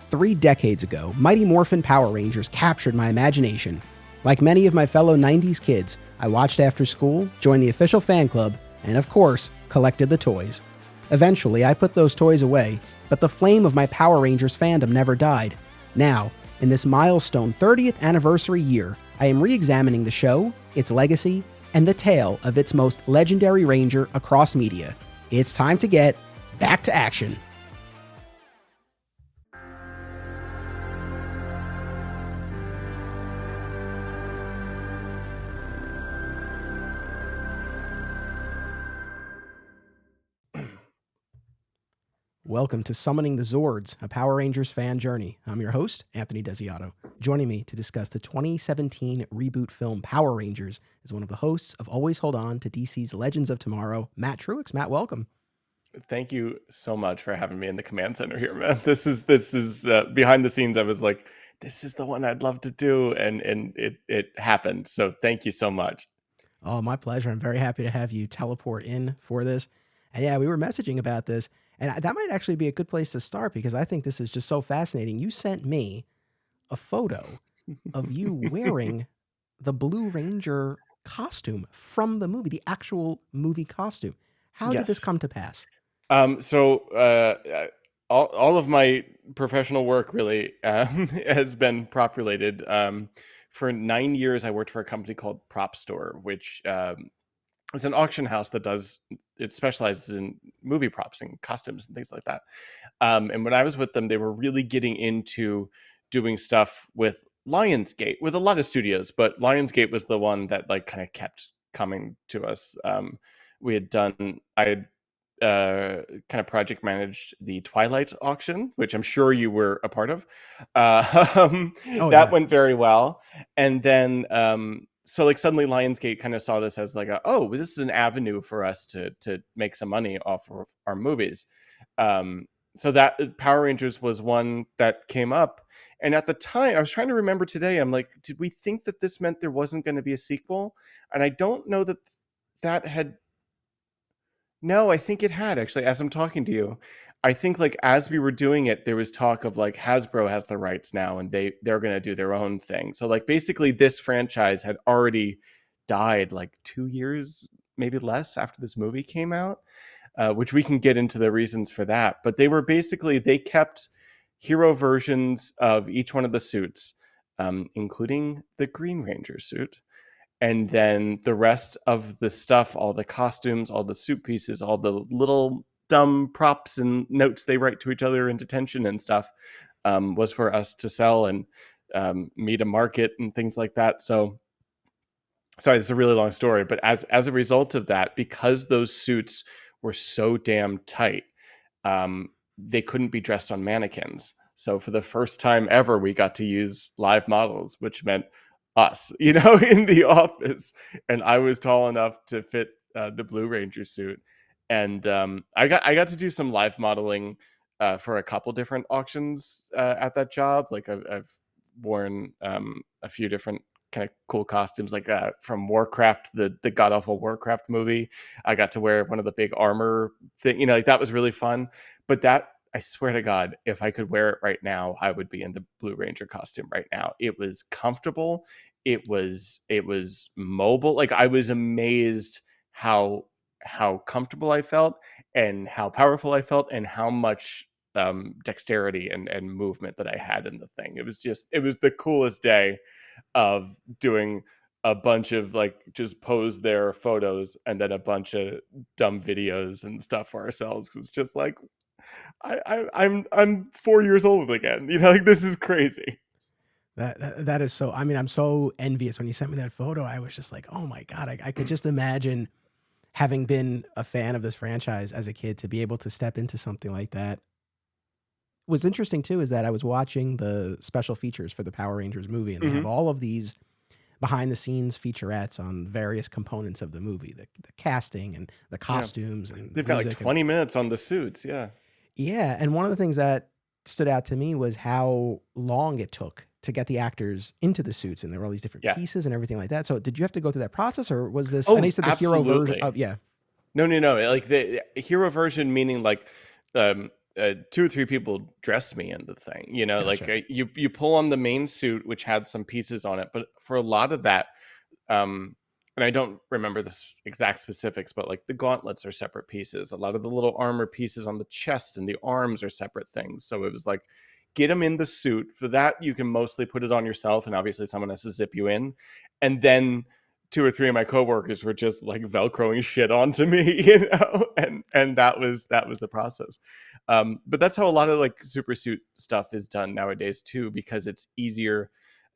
3 decades ago, Mighty Morphin Power Rangers captured my imagination. Like many of my fellow 90s kids, I watched after school, joined the official fan club, and of course, collected the toys. Eventually, I put those toys away, but the flame of my Power Rangers fandom never died. Now, in this milestone 30th anniversary year, I am re-examining the show, its legacy, and the tale of its most legendary ranger across media. It's time to get back to action. Welcome to Summoning the ZORDS, a Power Rangers fan journey. I'm your host, Anthony Desiato. Joining me to discuss the 2017 reboot film Power Rangers is one of the hosts of Always Hold On to DC's Legends of Tomorrow, Matt Truex. Matt, welcome. Thank you so much for having me in the command center here, man. This is behind the scenes. I was like, this is the one I'd love to do, and it happened. So thank you so much. Oh, my pleasure. I'm very happy to have you teleport in for this. And yeah, we were messaging about this. And that might actually be a good place to start because I think this is just so fascinating. You sent me a photo of you wearing the Blue Ranger costume from the movie, the actual movie costume. How did this come to pass? So all of my professional work really has been prop-related. For 9 years, I worked for a company called Prop Store, which it's an auction house that it specializes in movie props and costumes and things like that. And when I was with them, they were really getting into doing stuff with Lionsgate, with a lot of studios, but Lionsgate was the one that like kind of kept coming to us. I had kind of project managed the Twilight auction, which I'm sure you were a part of. That went very well. And then so like suddenly Lionsgate kind of saw this as like, this is an avenue for us to make some money off of our movies. So that Power Rangers was one that came up. And at the time, I was trying to remember today, I'm like, did we think that this meant there wasn't going to be a sequel? And I don't know that had... No, I think it had, actually, as I'm talking to you. I think like as we were doing it, there was talk of like Hasbro has the rights now and they're going to do their own thing. So like basically this franchise had already died like 2 years, maybe less after this movie came out, which we can get into the reasons for that. But they kept hero versions of each one of the suits, including the Green Ranger suit. And then the rest of the stuff, all the costumes, all the suit pieces, all the little dumb props and notes they write to each other in detention and stuff, was for us to sell and me to market and things like that. So, sorry, this is a really long story, but as a result of that, because those suits were so damn tight, they couldn't be dressed on mannequins. So for the first time ever, we got to use live models, which meant us, in the office. And I was tall enough to fit the Blue Ranger suit. And I got to do some live modeling for a couple different auctions at that job. Like I've worn a few different kind of cool costumes, like from Warcraft, the god awful Warcraft movie. I got to wear one of the big armor thing, like that was really fun. But that, I swear to God, if I could wear it right now, I would be in the Blue Ranger costume right now. It was comfortable. It was mobile. Like I was amazed how comfortable I felt and how powerful I felt and how much dexterity and movement that I had in the thing. It was the coolest day of doing a bunch of like just pose their photos and then a bunch of dumb videos and stuff for ourselves. It's just like I'm 4 years old again. Like this is crazy. That is so, I mean, I'm so envious. When you sent me that photo, I was just like, oh my God, I could just imagine having been a fan of this franchise as a kid to be able to step into something like that. What's interesting too is that I was watching the special features for the Power Rangers movie, and they have all of these behind the scenes featurettes on various components of the movie, the casting and the costumes. And they've got like 20 minutes on the suits. Yeah. And one of the things that stood out to me was how long it took to get the actors into the suits, and there were all these different pieces and everything like that. So did you have to go through that process, or was this, I know you said the hero version of, No. Like the hero version, meaning like two or three people dressed me in the thing, you know, like Gotcha. you pull on the main suit, which had some pieces on it, but for a lot of that, um, and I don't remember the exact specifics, but like the gauntlets are separate pieces. A lot of the little armor pieces on the chest and the arms are separate things. So it was like, get them in the suit. For that, you can mostly put it on yourself, and obviously someone has to zip you in. And then two or three of my coworkers were just like velcroing shit onto me, you know, and that was the process. But that's how a lot of like super suit stuff is done nowadays too, because it's easier.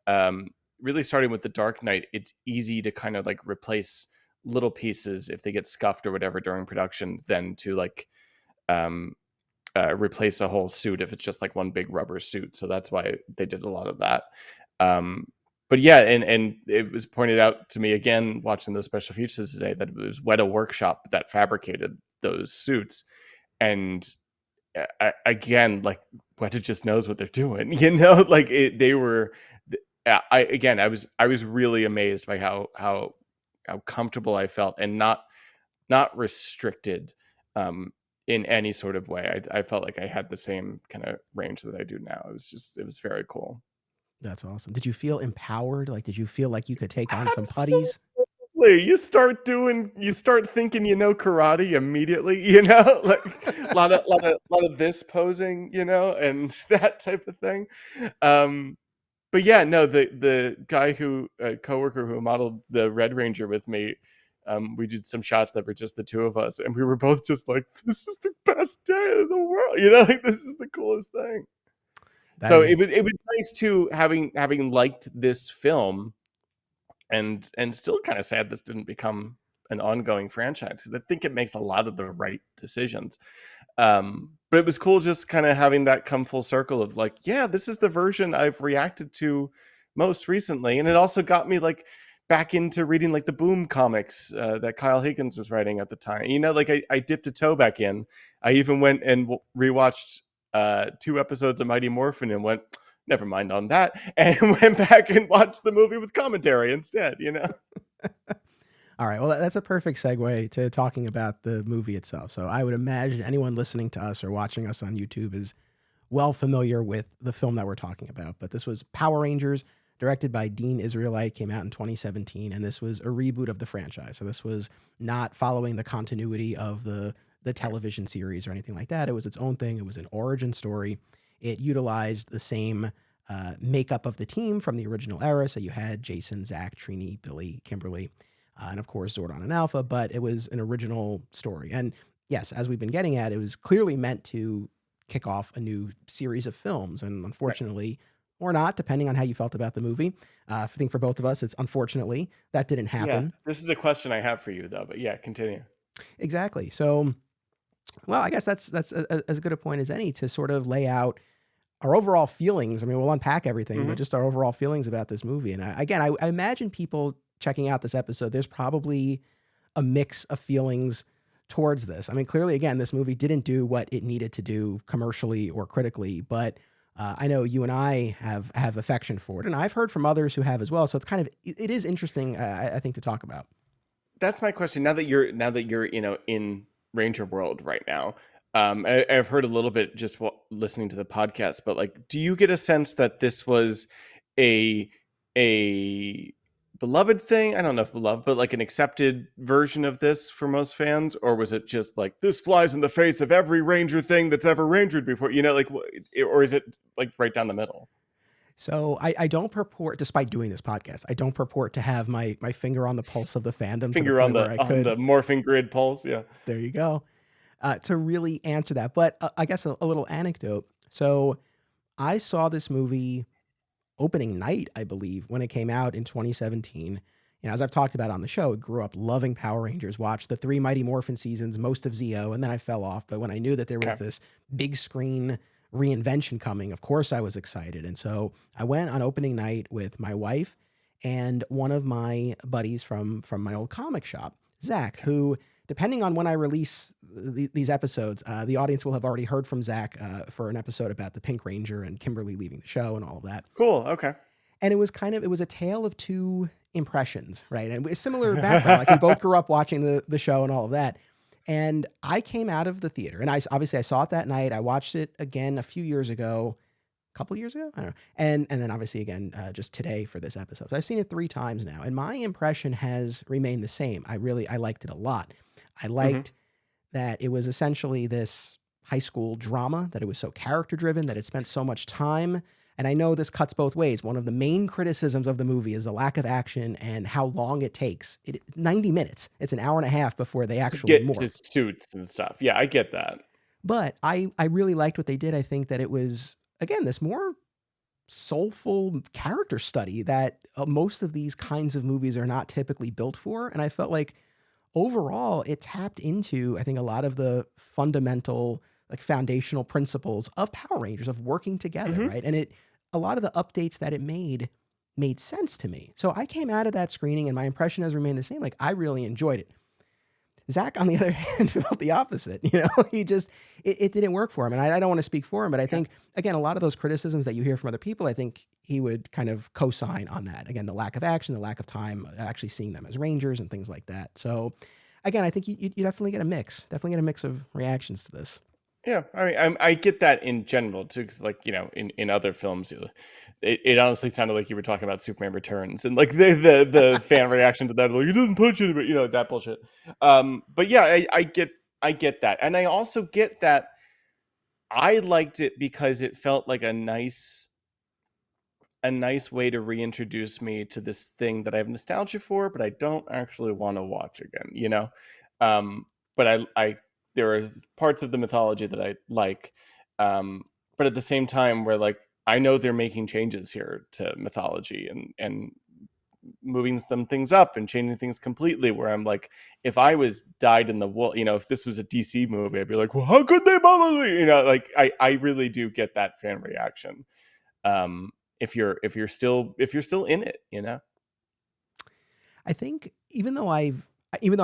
Um, Really starting with the Dark Knight, it's easy to kind of like replace little pieces if they get scuffed or whatever during production, than to like um, replace a whole suit if it's just like one big rubber suit. So that's why they did a lot of that. Um, but yeah, and it was pointed out to me again watching those special features today that it was Weta Workshop that fabricated those suits, and again, like Weta just knows what they're doing, you know. Like they were. I was really amazed by how comfortable I felt, and not restricted in any sort of way. I felt like I had the same kind of range that I do now. It was very cool. That's awesome. Did you feel empowered? Like, did you feel like you could take on some putties? Absolutely. You start thinking you know karate immediately, you know, like lot of this posing, you know, and that type of thing. But yeah, no, the guy who coworker who modeled the Red Ranger with me, we did some shots that were just the two of us, and we were both just like, "This is the best day of the world," you know, like this is the coolest thing. That So is it was nice too, having liked this film, and still kind of sad this didn't become an ongoing franchise, because I think it makes a lot of the right decisions. But it was cool just kind of having that come full circle of like, yeah, this is the version I've reacted to most recently. And it also got me like back into reading like the Boom comics that Kyle Higgins was writing at the time. You know, like I dipped a toe back in. I even went and rewatched two episodes of Mighty Morphin and went, never mind on that, and went back and watched the movie with commentary instead, you know? all right. Well, that's a perfect segue to talking about the movie itself. So I would imagine anyone listening to us or watching us on YouTube is well familiar with the film that we're talking about. But this was Power Rangers, directed by Dean Israelite, came out in 2017, and this was a reboot of the franchise. So this was not following the continuity of the television series or anything like that. It was its own thing. It was an origin story. It utilized the same makeup of the team from the original era. So you had Jason, Zach, Trini, Billy, Kimberly, and of course Zordon and Alpha, but it was an original story. And yes, as we've been getting at, it was clearly meant to kick off a new series of films. And Right. unfortunately, or not, depending on how you felt about the movie, I think for both of us, it's unfortunately that didn't Yeah. happen. This is a question I have for you though, but yeah, continue. Exactly. So, well, I guess that's as good a point as any to sort of lay out our overall feelings. I mean, we'll unpack everything, but Hmm. just our overall feelings about this movie. And I imagine people checking out this episode, there's probably a mix of feelings towards this. I mean, clearly, again, this movie didn't do what it needed to do commercially or critically, but I know you and I have affection for it, and I've heard from others who have as well. So it's kind of it is interesting, I think, to talk about. That's my question. Now that you're you know in Ranger World right now, I've heard a little bit just listening to the podcast, but like, do you get a sense that this was a a beloved thing? I don't know if beloved, but like an accepted version of this for most fans, or was it just like this flies in the face of every Ranger thing that's ever Rangered before? You know, like, or is it like right down the middle? So I don't purport, despite doing this podcast, I don't purport to have my finger on the pulse of the fandom to the Finger point where I on could. the morphing grid pulse, yeah. There you go. To really answer that, but I guess a little anecdote. So I saw this movie opening night, I believe, when it came out in 2017. You know, as I've talked about on the show, I grew up loving Power Rangers, watched the three Mighty Morphin seasons, most of ZO, and then I fell off. But when I knew that there was Okay. this big screen reinvention coming, of course I was excited. And so I went on opening night with my wife and one of my buddies from my old comic shop, Zach, Okay. who, depending on when I release these episodes, the audience will have already heard from Zach for an episode about the Pink Ranger and Kimberly leaving the show and all of that. Cool. Okay. And it was a tale of two impressions, right? And a similar background. Like we both grew up watching the show and all of that. And I came out of the theater, and obviously I saw it that night. I watched it again a few years ago, a couple years ago, I don't know, and then obviously again just today for this episode. So I've seen it 3 times now, and my impression has remained the same. I liked it a lot. I Hmm. liked that it was essentially this high school drama, that it was so character driven, that it spent so much time. And I know this cuts both ways. One of the main criticisms of the movie is the lack of action and how long it takes. 90 minutes. It's an hour and a half before they To actually get to morph. suits and stuff. Yeah, I get that. But I really liked what they did. I think that it was, again, this more soulful character study that most of these kinds of movies are not typically built for. And I felt like overall it tapped into, I think, a lot of the fundamental, like foundational principles of Power Rangers, of working together, Hmm. right? And a lot of the updates that it made sense to me. So I came out of that screening and my impression has remained the same. Like, I really enjoyed it. Zach, on the other hand, felt the opposite. He just, it didn't work for him. And I don't want to speak for him, but I Okay. think, again, a lot of those criticisms that you hear from other people, I think he would kind of co-sign on that. Again, the lack of action, the lack of time, actually seeing them as Rangers and things like that. So, again, I think you definitely get a mix, of reactions to this. Yeah, I mean, I get that in general too, because like in other films, it honestly sounded like you were talking about Superman Returns and like the fan reaction to that, like he doesn't punch anybody, that bullshit. But yeah, I get that, and I also get that I liked it because it felt like a nice way to reintroduce me to this thing that I have nostalgia for, but I don't actually want to watch again, Um, but I there are parts of the mythology that I like, um, but at the same time, where like I know they're making changes here to mythology and moving some things up and changing things completely. Where I'm like, if I was died in the wool, if this was a DC movie, I'd be like, well, how could they bother me? Like I really do get that fan reaction, um if you're still in it. I think even though I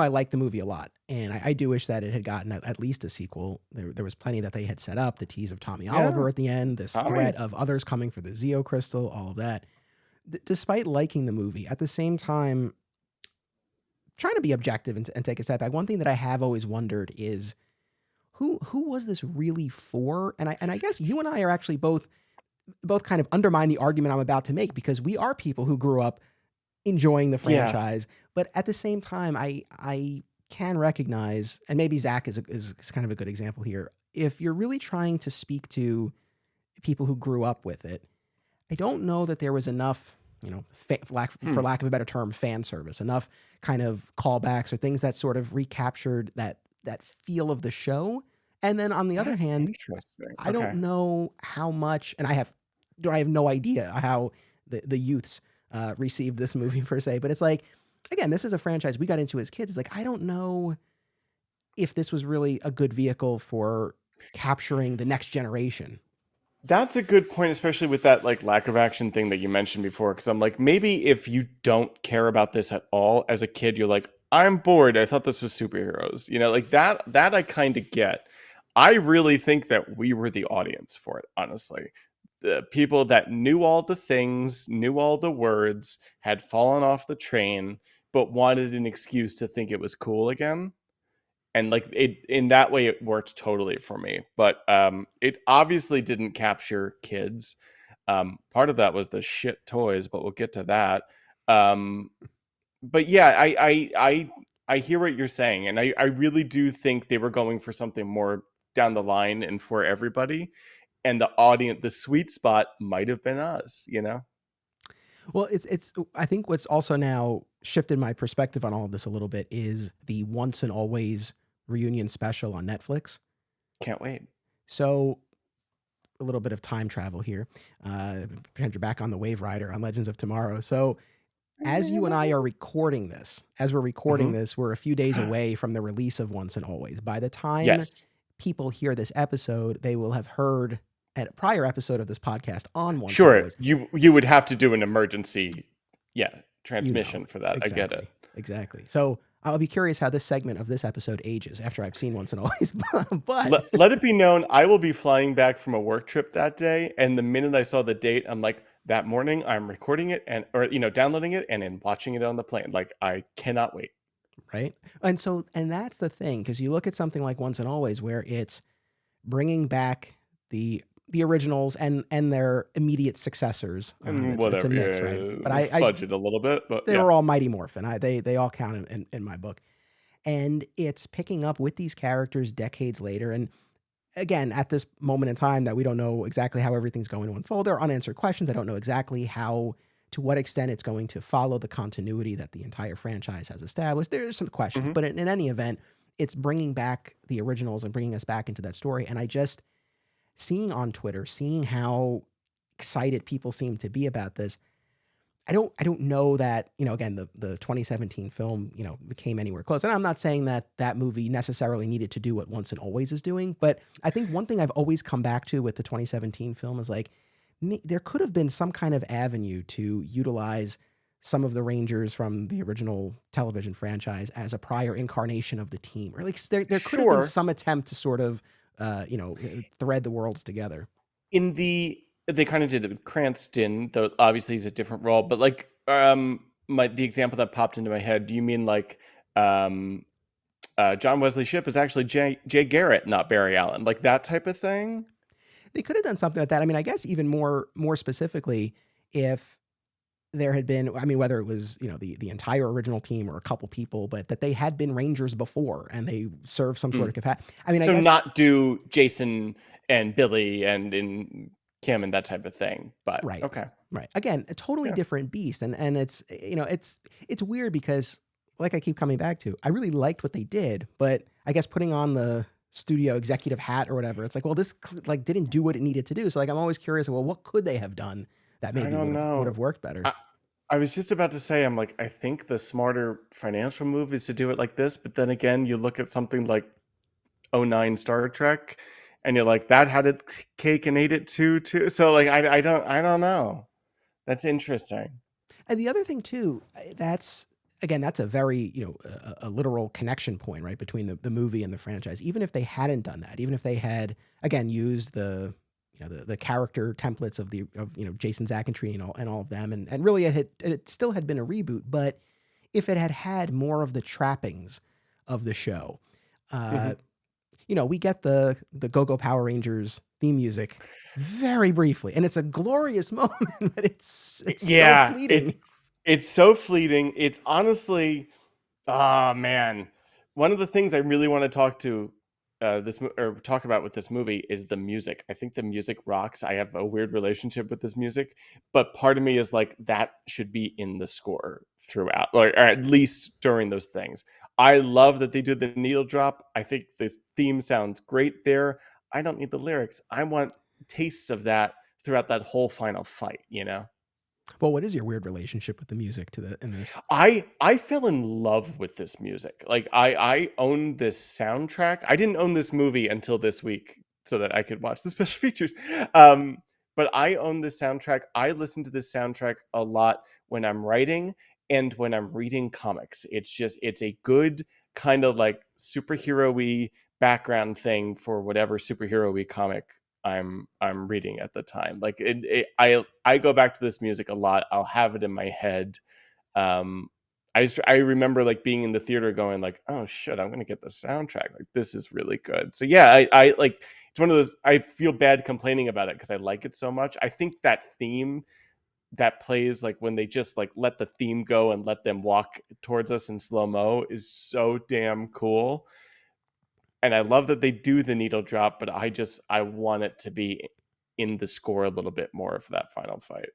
like the movie a lot, and I do wish that it had gotten at least a sequel. There was plenty that they had set up, the tease of Tommy Yeah, Oliver at the end, this threat Tommy. of others coming for the Zeo crystal, all of that. Despite liking the movie, at the same time, trying to be objective and take a step back, one thing that I have always wondered is who was this really for? And I guess you and I are actually both kind of undermine the argument I'm about to make, because we are people who grew up enjoying the Yeah. franchise, but at the same time, I can recognize, and maybe Zach is kind of a good example here. If you're really trying to speak to people who grew up with it, I don't know that there was enough, for Hmm. lack of a better term, fan service, enough kind of callbacks or things that sort of recaptured that feel of the show. And then on the other That's hand, interesting. I don't Okay. know how much, and I have no idea how the youths received this movie per se. But it's like, again, this is a franchise we got into as kids. It's like, I don't know if this was really a good vehicle for capturing the next generation. That's a good point, especially with that like lack of action thing that you mentioned before. Because I'm like, maybe if you don't care about this at all as a kid, you're like, I'm bored. I thought this was superheroes. Like that I kind of get. I really think that we were the audience for it, honestly. The people that knew all the things, knew all the words, had fallen off the train, but wanted an excuse to think it was cool again. And like it in that way it worked totally for me, but it obviously didn't capture kids. Part of that was the shit toys, but we'll get to that. um but yeah, I hear what you're saying, and I really do think they were going for something more down the line and for everybody, and the sweet spot might have been us. Well, it's I think what's also now shifted my perspective on all of this a little bit is the Once and Always reunion special on Netflix. Can't wait. So a little bit of time travel here. Pretend you're back on the Wave Rider on Legends of Tomorrow. So as you and I are recording this, as we're recording Hmm. this, we're a few days away from the release of Once and Always. By the time Yes. people hear this episode, they will have heard a prior episode of this podcast on Once and Sure, Always. you would have to do an emergency, yeah, You know, transmission for that. I get it. exactly, exactly. So I'll be curious how this segment of this episode ages after I've seen Once and Always. But Let it be known, I will be flying back from a work trip that day, and the minute I saw the date, I'm like, that morning I'm recording it or downloading it and then watching it on the plane. Like I cannot wait. right? And that's the thing, because you look at something like Once and Always, where it's bringing back the originals and their immediate successors. And It's a whatever, mix, right? But yeah, fudge it a little bit, but they yeah. were all Mighty Morphin. They all count in my book, and it's picking up with these characters decades later. And again, at this moment in time, that we don't know exactly how everything's going to unfold. There are unanswered questions. I don't know exactly how, to what extent it's going to follow the continuity that the entire franchise has established. There's some questions, Hmm. but in any event, it's bringing back the originals and bringing us back into that story. And I just, seeing on Twitter, seeing how excited people seem to be about this, I don't know that, again, the 2017 film, became anywhere close. And I'm not saying that that movie necessarily needed to do what Once and Always is doing, but I think one thing I've always come back to with the 2017 film is like, there could have been some kind of avenue to utilize some of the Rangers from the original television franchise as a prior incarnation of the team, or like there could have been Sure. some attempt to sort of, thread the worlds together. In they kind of did it with Cranston, though obviously he's a different role. But like, the example that popped into my head. Do you mean like, um, John Wesley Shipp is actually Jay Garrett, not Barry Allen, like that type of thing? They could have done something like that. I mean, I guess even more specifically, if there had been, I mean, whether it was, the entire original team or a couple people, but that they had been Rangers before and they served some sort Mm. of capacity. I mean, I So guess, not do Jason and Billy and in Kim and that type of thing. But right, okay, right. Again, a totally yeah. different beast. And it's, it's weird because, like I keep coming back to, I really liked what they did, but I guess putting on the studio executive hat or whatever, it's like, well, this like didn't do what it needed to do. So like, I'm always curious, well, what could they have done that I maybe don't would know. have worked better? I was just about to say, I'm like, I think the smarter financial move is to do it like this. But then again, you look at something like '09 Star Trek, and you're like, that had its cake and ate it too. So like, I don't know. That's interesting. And the other thing too, that's again, that's a very, a literal connection point, right, between the movie and the franchise. Even if they hadn't done that, even if they had again used the character templates of Jason Zackentry and all of them, and really it still had been a reboot, but if it had had more of the trappings of the show, Hmm. uh, we get the Go Go Power Rangers theme music very briefly, and it's a glorious moment, but it's so Yeah, fleeting. it's so fleeting. It's honestly, ah, man. One of the things I really want to talk about with this movie is the music. I think the music rocks. I have a weird relationship with this music, but part of me is like that should be in the score throughout, or at least during those things. I love that they do the needle drop. I think this theme sounds great there. I don't need the lyrics. I want tastes of that throughout that whole final fight, you know? Well, what is your weird relationship with the music to the in this? I fell in love with this music. Like I own this soundtrack. I didn't own this movie until this week so that I could watch the special features. Um, but I own this soundtrack. I listen to this soundtrack a lot when I'm writing and when I'm reading comics. It's a good kind of like superhero-y background thing for whatever superhero-y comic I'm reading at the time. Like I go back to this music a lot. I'll have it in my head. um I remember like being in the theater going like, oh shit, I'm gonna get the soundtrack, like this is really good. So yeah, I like, it's one of those, I feel bad complaining about it because I like it so much. I think that theme that plays like when they just like let the theme go and let them walk towards us in slow-mo is so damn cool. And I love that they do the needle drop, but I want it to be in the score a little bit more for that final fight.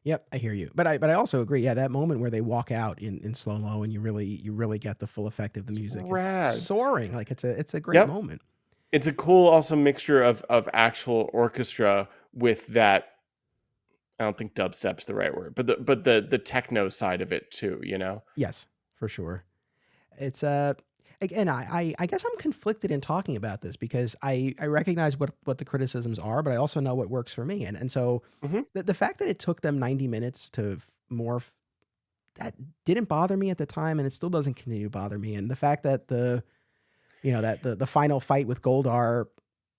Yep, I hear you. But I also agree. Yeah, that moment where they walk out in slow mo and you really get the full effect of the It's music. It's rad. soaring. Like it's a great Yep. moment. It's a cool also mixture of actual orchestra with that. I don't think dubstep's the right word, but the techno side of it too, you know? Yes, for sure. It's again, I guess I'm conflicted in talking about this because I recognize what the criticisms are, but I also know what works for me. And so Hmm. the fact that it took them 90 minutes to morph, that didn't bother me at the time, and it still doesn't continue to bother me. And the fact that the final fight with Goldar,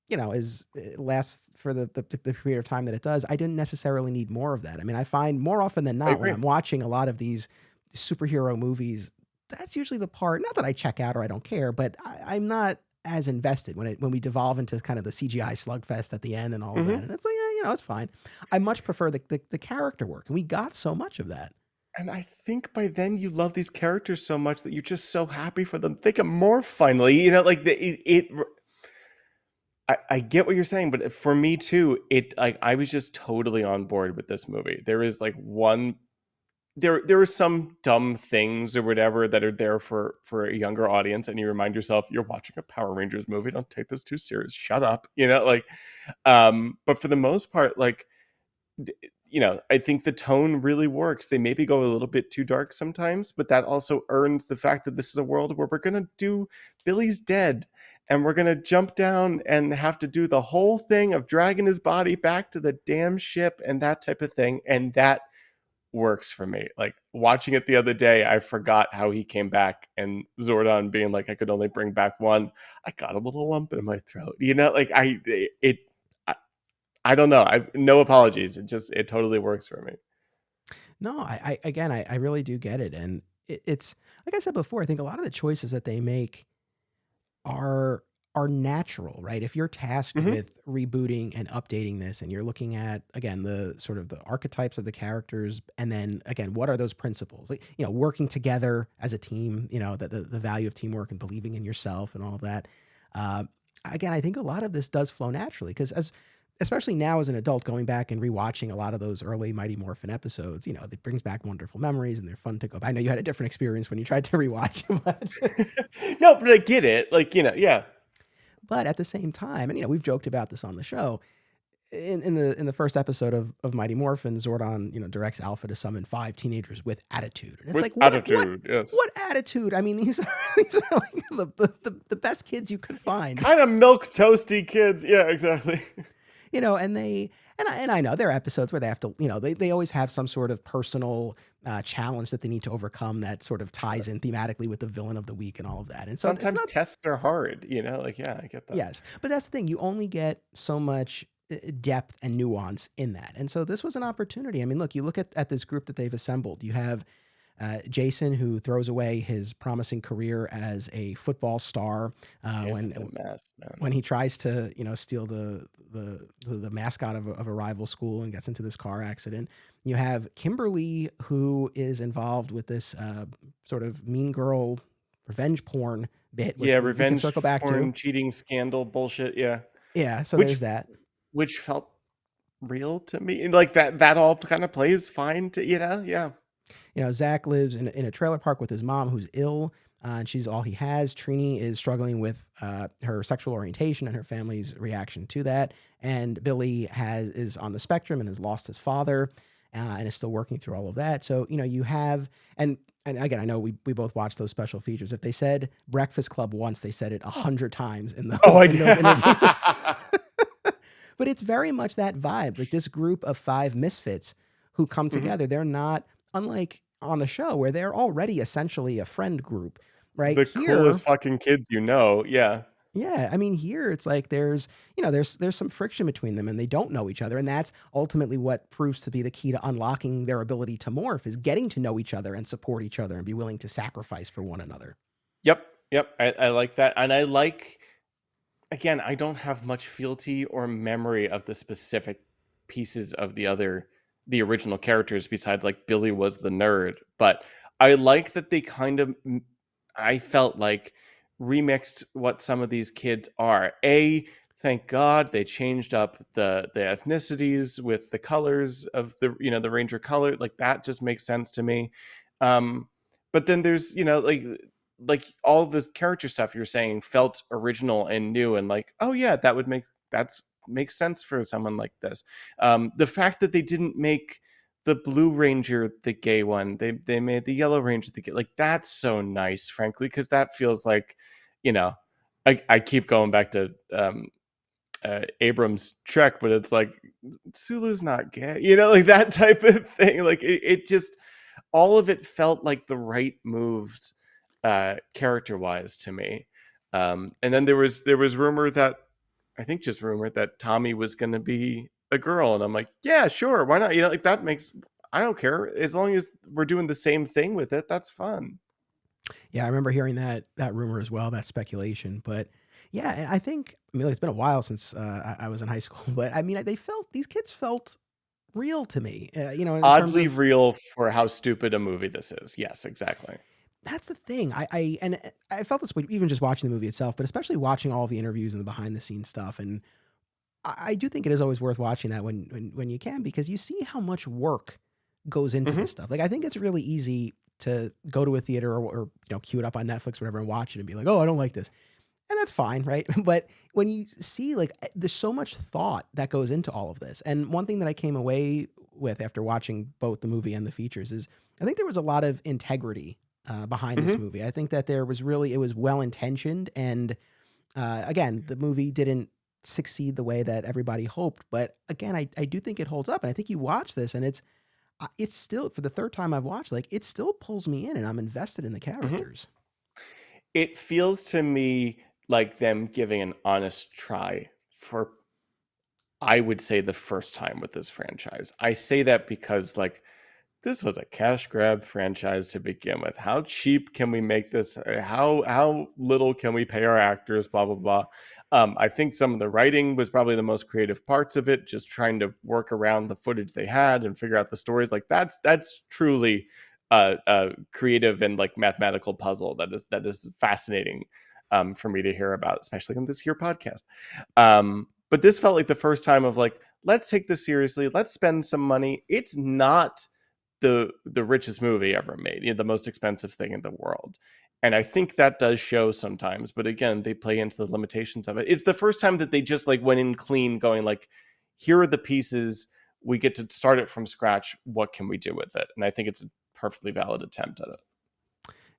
is it lasts for the period of time that it does. I didn't necessarily need more of that. I mean, I find more often than I not when agree. I'm watching a lot of these superhero movies, that's usually the part. Not that I check out or I don't care, but I'm not as invested when we devolve into kind of the CGI slugfest at the end and all of Hmm. that. And it's like, it's fine. I much prefer the character work, and we got so much of that. And I think by then you love these characters so much that you're just so happy for them. Think of more finally, like I get what you're saying, but for me too, it like I was just totally on board with this movie. There is like one there are some dumb things or whatever that are there for a younger audience, and you remind yourself you're watching a Power Rangers movie. Don't take this too serious. Shut up. Like but for the most part, like I think the tone really works. They maybe go a little bit too dark sometimes, but that also earns the fact that this is a world where we're going to do Billy's dead and we're going to jump down and have to do the whole thing of dragging his body back to the damn ship and that type of thing. And that works for me. Like watching it the other day, I forgot how he came back and Zordon being like, I could only bring back one. I got a little lump in my throat, like I don't know. I no apologies. It totally works for me. No, I again, I really do get it, and it's like I said before. I think a lot of the choices that they make are are natural, right? If you're tasked Hmm. with rebooting and updating this, and you're looking at again the sort of the archetypes of the characters, and then again, what are those principles? Like, working together as a team, the value of teamwork and believing in yourself and all of that. Uh, Again, I think a lot of this does flow naturally because especially now as an adult, going back and rewatching a lot of those early Mighty Morphin episodes, it brings back wonderful memories and they're fun to go back. I know you had a different experience when you tried to rewatch them, No, but I get it. Like, yeah. but at the same time, and we've joked about this on the show. In the first episode of Mighty Morphin, Zordon directs Alpha to summon 5 teenagers with attitude, and it's With like what attitude, yes. what attitude? I mean, these are these are like the best kids you could find, Kind of milk toasty kids. Yeah, exactly. and I know there are episodes where they have to, they always have some sort of personal challenge that they need to overcome that sort of ties in thematically with the villain of the week and all of that, and so it's Sometimes not. tests are hard, like, yeah, I get that. Yes, but that's the thing. You only get so much depth and nuance in that. And so this was an opportunity. I mean, look, you look at this group that they've assembled. You have Jason, who throws away his promising career as a football star Jason's a mess, man. when he tries to, steal the mascot of a rival school and gets into this car accident. You have Kimberly, who is involved with this sort of mean girl revenge porn bit, Yeah, which we can revenge circle back to. porn, cheating scandal bullshit, yeah. Yeah, so Which there's that. which felt real to me. And like that all kind of plays fine to, yeah. Zach lives in a trailer park with his mom who's ill, and she's all he has. Trini is struggling with her sexual orientation and her family's reaction to that. And Billy is on the spectrum and has lost his father and is still working through all of that. So, you have, and again, I know we both watched those special features. If they said Breakfast Club once, they said it 100 times in Oh, those I in those interviews. did. But it's very much that vibe, like this group of 5 misfits who come Mhm. together. They're not unlike on the show where they're already essentially a friend group, right? The Here, coolest fucking kids, yeah. yeah, I mean, here it's like there's some friction between them and they don't know each other, and that's ultimately what proves to be the key to unlocking their ability to morph is getting to know each other and support each other and be willing to sacrifice for one another. Yep. I like that. And I like, again, I don't have much fealty or memory of the specific pieces of the original characters besides like Billy was the nerd. But I like that they kind of, I felt like remixed what some of these kids are. Thank God they changed up the ethnicities with the colors of the Ranger color. Like that just makes sense to me. But then there's like all the character stuff you're saying felt original and new and like, oh yeah, that's makes sense for someone like this. The fact that they didn't make the Blue Ranger the gay one, they made the Yellow Ranger the gay, like that's so nice, frankly, because that feels like, you know, I keep going back to Abrams Trek, but it's like Sulu's not gay, like that type of thing. Like it just all of it felt like the right moves character wise to me. And then there was rumor that I think just rumor that Tommy was going to be a girl, and I'm like, yeah, sure, why not? Like that makes I don't care as long as we're doing the same thing with it. That's fun. Yeah, I remember hearing that rumor as well, that speculation. But yeah, I think, I mean, it's been a while since I was in high school, but I mean, these kids felt real to me, in terms Oddly of, real for how stupid a movie this is. Yes, exactly. that's the thing. I felt this way even just watching the movie itself, but especially watching all the interviews and the behind the scenes stuff. And I do think it is always worth watching that when you can, because you see how much work goes into Hmm. this stuff. Like, I think it's really easy to go to a theater or queue it up on Netflix or whatever and watch it and be like, oh, I don't like this. And that's fine, right? But when you see, like, there's so much thought that goes into all of this. And one thing that I came away with after watching both the movie and the features is I think there was a lot of integrity behind this Hmm. movie. I think that it was well intentioned. And again, the movie didn't succeed the way that everybody hoped. But again, I do think it holds up. And I think you watch this and it's still, for the third time I've watched, like, it still pulls me in and I'm invested in the Hmm. characters. It feels to me like them giving an honest try for, I would say, the first time with this franchise. I say that because, like, this was a cash grab franchise to begin with. How cheap can we make this? How little can we pay our actors? Blah blah blah. I think some of the writing was probably the most creative parts of it. Just trying to work around the footage they had and figure out the stories. Like that's truly a creative and like mathematical puzzle that is fascinating for me to hear about, especially on this here podcast. But this felt like the first time of like, let's take this seriously. Let's spend some money. It's not the richest movie ever made, the most expensive thing in the world. And I think that does show sometimes, but again, they play into the limitations of it. It's the first time that they just like went in clean, going like, here are the pieces. We get to start it from scratch. What can we do with it? And I think it's a perfectly valid attempt at it.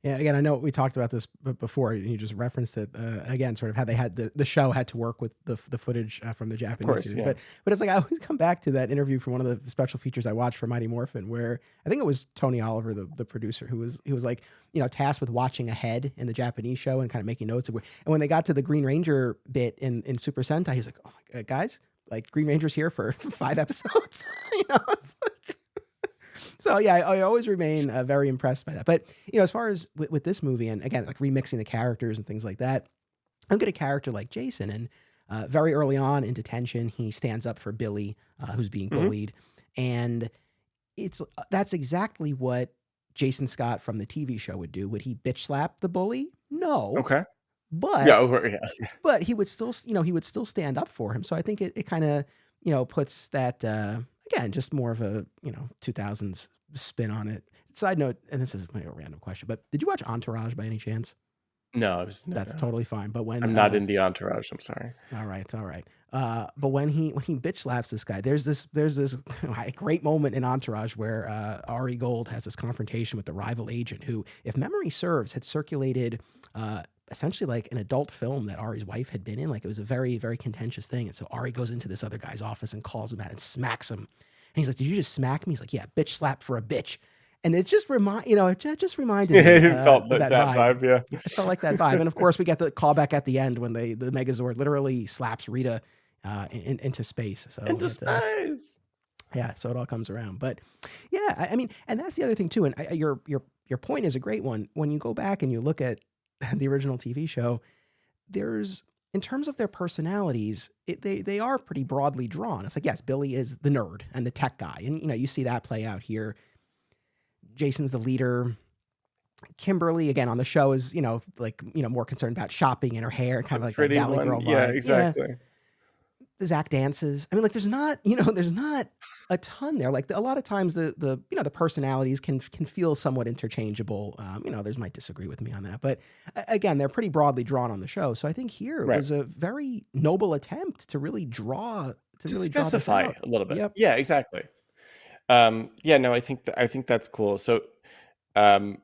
Yeah, again, I know we talked about this before. You just referenced it again, sort of how they had the show had to work with the footage from the Of Japanese course, series. yeah. But it's like I always come back to that interview from one of the special features I watched for Mighty Morphin, where I think it was Tony Oliver, the producer, who was like, tasked with watching ahead in the Japanese show and kind of making notes. And when they got to the Green Ranger bit in Super Sentai, he's like, "Oh my God, guys, like, Green Ranger's here for 5 episodes." It's like, so yeah, I always remain very impressed by that. But as far as with this movie, and again, like, remixing the characters and things like that, I look at a character like Jason, and very early on in detention, he stands up for Billy, who's being Hmm. bullied, and that's exactly what Jason Scott from the TV show would do. Would he bitch slap the bully? No, Okay. Yeah. but Yeah. he would still, he would still stand up for him. So I think it kind of, puts that, again, just more of a, 2000s spin on it. Side note, and this is maybe a random question, but did you watch Entourage by any chance? No, it was no, That's no. totally fine. But when, I'm not in the entourage. I'm sorry. all right, it's all right. But when he bitch slaps this guy, there's this great moment in Entourage where Ari Gold has this confrontation with the rival agent who, if memory serves, had circulated essentially like an adult film that Ari's wife had been in. Like, it was a very, very contentious thing. And so Ari goes into this other guy's office and calls him out and smacks him. And he's like, "Did you just smack me?" He's like, "Yeah, bitch slap for a bitch." And it just it just reminded me It felt of that, that that vibe. vibe. Yeah. It felt like that vibe. And of course, we get the callback at the end when the Megazord literally slaps Rita into space. So Into space. yeah, so it all comes around. But yeah, I mean, and that's the other thing too. And your point is a great one. When you go back and you look at the original TV show, there's, in terms of their personalities, they are pretty broadly drawn. It's like, yes, Billy is the nerd and the tech guy, and you see that play out here. Jason's the leader. Kimberly, again, on the show, is, like, more concerned about shopping and her hair, kind The of like that pretty Valley one. Girl Yeah, vibe. Yeah, exactly. Zach dances. I mean, like, there's not a ton there. Like, a lot of times the personalities can feel somewhat interchangeable. There's might disagree with me on that, but again, they're pretty broadly drawn on the show. So I think here it Right. was a very noble attempt to really draw To this specify out. a little bit. Yep. Yeah, exactly. Yeah, no, I think that's cool. So, um,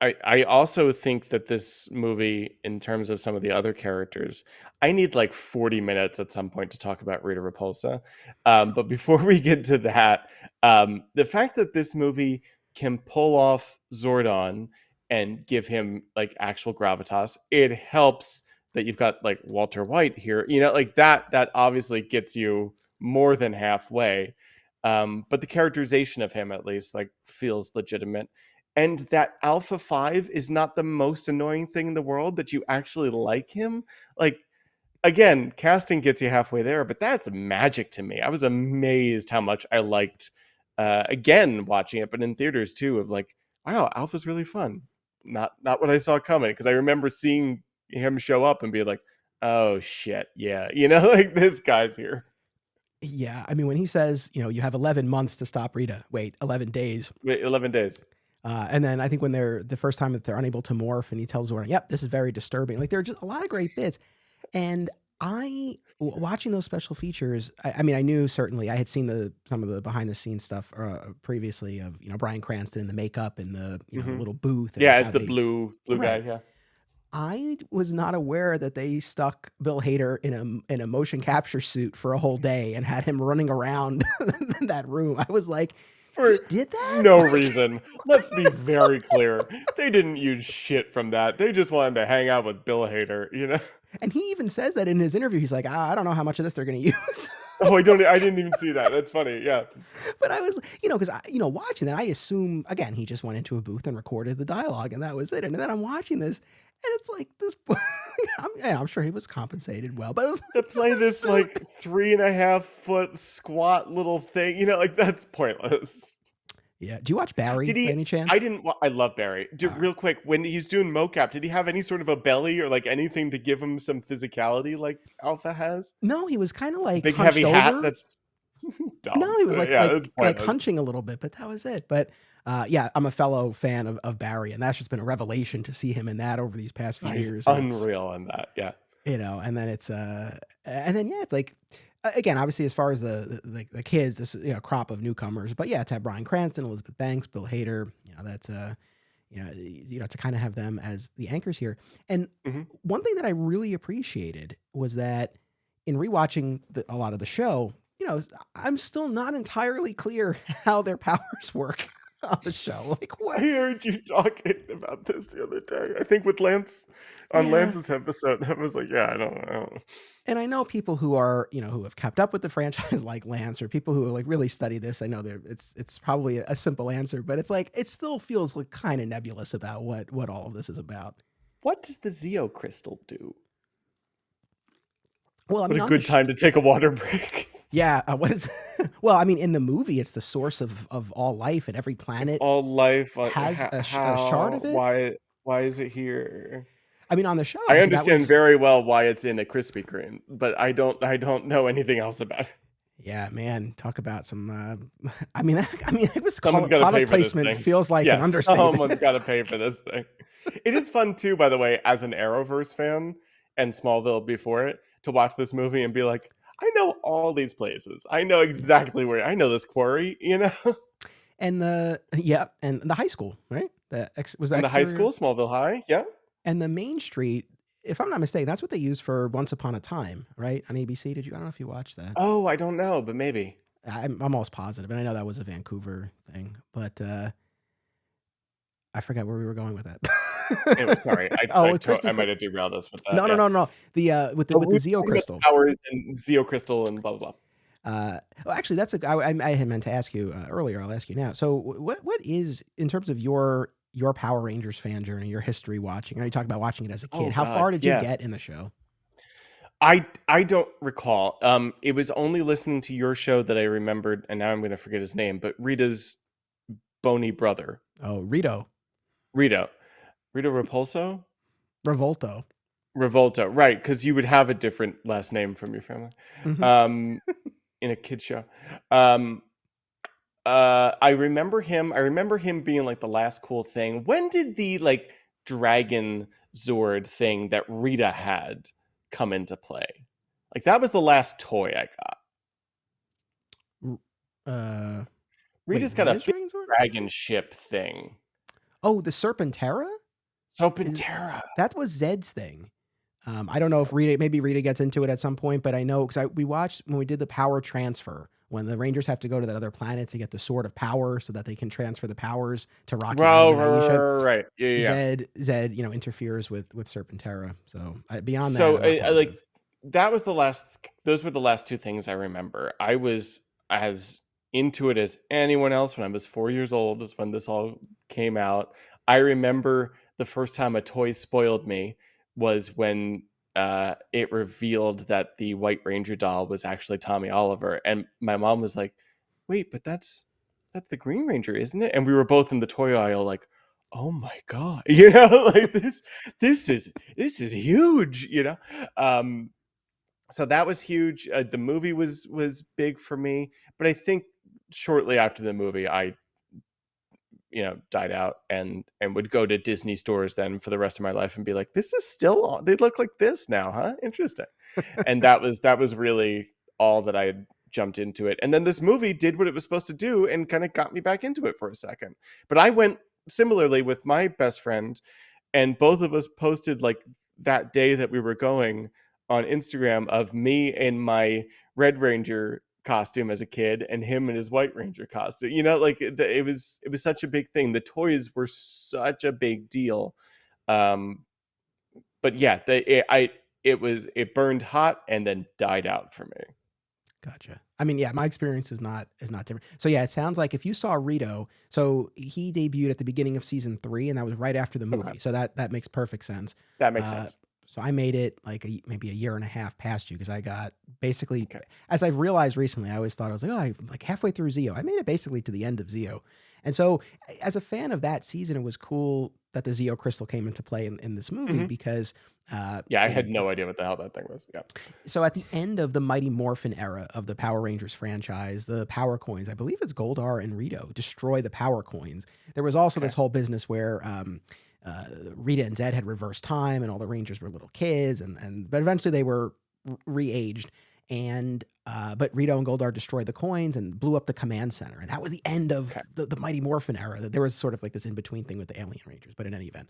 I also think that this movie, in terms of some of the other characters, I need like 40 minutes at some point to talk about Rita Repulsa. But before we get to that, the fact that this movie can pull off Zordon and give him like actual gravitas, it helps that you've got like Walter White here. Like that obviously gets you more than halfway. But the characterization of him at least like feels legitimate. and that Alpha 5 is not the most annoying thing in the world, that you actually like him. Like, again, casting gets you halfway there, but that's magic to me. I was amazed how much I liked, again, watching it, but in theaters too, of like, wow, Alpha's really fun. Not what I saw coming, because I remember seeing him show up and be like, oh shit, yeah, like, this guy's here. Yeah, I mean, when he says, you have 11 months to stop Rita. Wait, 11 days. Wait, 11 days. And then I think when they're the first time that they're unable to morph, and he tells Zordon, "Yep, this is very disturbing." Like, there are just a lot of great bits. And watching those special features, I mean, I knew certainly I had seen some of the behind the scenes stuff previously of Bryan Cranston and the makeup and the the little booth and Yeah, as how the they blue guy. right. Yeah. I was not aware that they stuck Bill Hader in a motion capture suit for a whole day and had him running around that room. I was like, For you did that? no Like, reason. Let's be very clear. They didn't use shit from that. They just wanted to hang out with Bill Hader. and he even says that in his interview. He's like, I don't know how much of this they're going to use. Oh, I didn't even see that. That's funny. Yeah. But I was, because watching that, I assume again he just went into a booth and recorded the dialogue, and that was it. And then I'm watching this, and it's like this. I'm sure he was compensated well, but it was To like, play this suit. like 3.5-foot squat little thing, like, that's pointless. Yeah. Do you watch Barry Did by he? any chance? I didn't. I love Barry. Real quick, when he's doing mocap, did he have any sort of a belly or like anything to give him some physicality like Alpha has? No, he was kind of like Big hunched heavy hat. over. That's No, dumb. he was Yeah, that's like pointless. hunching a little bit, but that was it. But yeah, I'm a fellow fan of Barry, and that's just been a revelation to see him in that over these past few He's years. And it's, unreal in that. Yeah. and then yeah, it's like again, obviously as far as the kids, this crop of newcomers, but yeah, to have Bryan Cranston, Elizabeth Banks, Bill Hader, that's to kind of have them as the anchors here. And hmm one thing that I really appreciated was that in rewatching a lot of the show, I'm still not entirely clear how their powers work on the show. Like, I what? heard you talking about this the other day. I think with Lance, on Yeah. Lance's episode. I was like, yeah, I don't know. And I know people who are, who have kept up with the franchise like Lance, or people who like really study this. I know it's probably a simple answer, but it's like it still feels like kind of nebulous about what all of this is about. What does the Zeo crystal do? Well, I What mean, a on the good time to take a water break. yeah, what is? Well, I mean, in the movie, it's the source of all life, and every planet All life. has a shard How? of it. Why is it here? I mean, on the show, I obviously, that understand was very well why it's in a Krispy Kreme, but I don't know anything else about it. yeah, man. Talk about some. I mean, it was Someone's got to pay product for this placement. thing. Feels like an Yes, someone's understatement. got to pay for this thing. It is fun too, by the way, as an Arrowverse fan and Smallville before it, to watch this movie and be like, I know all these places. I know exactly where. I know this quarry. And and the high school, right? Was the And the high exterior school, Smallville High. Yeah. and the main street. If I'm not mistaken, that's what they used for Once Upon a Time, right? On ABC. Did you? I don't know if you watched that. Oh, I don't know, but maybe. I'm almost positive, and I know that was a Vancouver thing, but I forgot where we were going with Anyway, that. sorry, Oh, with I Krispy Kreme. might have derailed us with that. No, no, Yeah. no, no. The with Oh, we the were Zeo talking about crystal. powers and Zeo Crystal and blah blah blah. Well, actually, I had meant to ask you earlier. I'll ask you now. So, what is in terms of your Power Rangers fan journey, your history watching? I know you talked about watching it as a kid. Oh How far God, did you yeah. get in the show? I don't recall. It was only listening to your show that I remembered, and now I'm going to forget his name. But Rita's bony brother, Oh, Rito Rita Repulso, Revolto. Revolto, right? Because you would have a different last name from your family, Hmm. um, in a kids show. Um, I remember him. I remember him being like the last cool thing. When did the like Dragon Zord thing that Rita had come into play? Like that was the last toy I got. Wait, Rita's got what a is big Dragon Sword? dragon ship thing. Oh, the Serpentera. Serpentera. That was Zed's thing. I don't know if maybe Rita gets into it at some point, but I know because we watched when we did the power transfer when the Rangers have to go to that other planet to get the sword of power so that they can transfer the powers to Rocky, Adam, Oh, and Aisha. right. Yeah. Zed, interferes with Serpentera. So beyond that, So I'm not I like positive. that was the last. Those were the last two things I remember. I was as into it as anyone else when I was 4 years old, is when this all came out. I remember the first time a toy spoiled me was when it revealed that the White Ranger doll was actually Tommy Oliver, and my mom was like, "Wait, but that's the Green Ranger, isn't it?" And we were both in the toy aisle, like, "Oh my god," like this is huge, So that was huge. The movie was big for me, but I think shortly after the movie, I died out and would go to Disney stores then for the rest of my life and be like, this is still on. They look like this now, huh? Interesting. And that was really all that I had jumped into it. And then this movie did what it was supposed to do and kind of got me back into it for a second. But I went similarly with my best friend, and both of us posted like that day that we were going on Instagram of me in my Red Ranger costume as a kid and him in his White Ranger costume. Like it was such a big thing. The toys were such a big deal. Um, but yeah, it burned hot and then died out for me. Gotcha. I mean, yeah, my experience is not different. So yeah, it sounds like if you saw Rito, so he debuted at the beginning of season 3, and that was right after the Okay, movie. So that makes perfect sense. that makes Uh, sense. so I made it like maybe a year and a half past you because I got basically, Okay. as I've realized recently, I always thought I was like, oh, I like halfway through Zio. I made it basically to the end of Zio, and so as a fan of that season, it was cool that the Zio crystal came into play in this movie Hmm. because Yeah, I had in no idea what the hell that thing was. Yeah. so at the end of the Mighty Morphin era of the Power Rangers franchise, the Power Coins, I believe it's Goldar and Rito, destroy the Power Coins. There was also Okay. this whole business where Rita and Zed had reversed time, and all the Rangers were little kids, but eventually they were re-aged, and but Rito and Goldar destroyed the coins and blew up the command center, and that was the end of Okay. the Mighty Morphin era. There was sort of like this in between thing with the Alien Rangers, but in any event.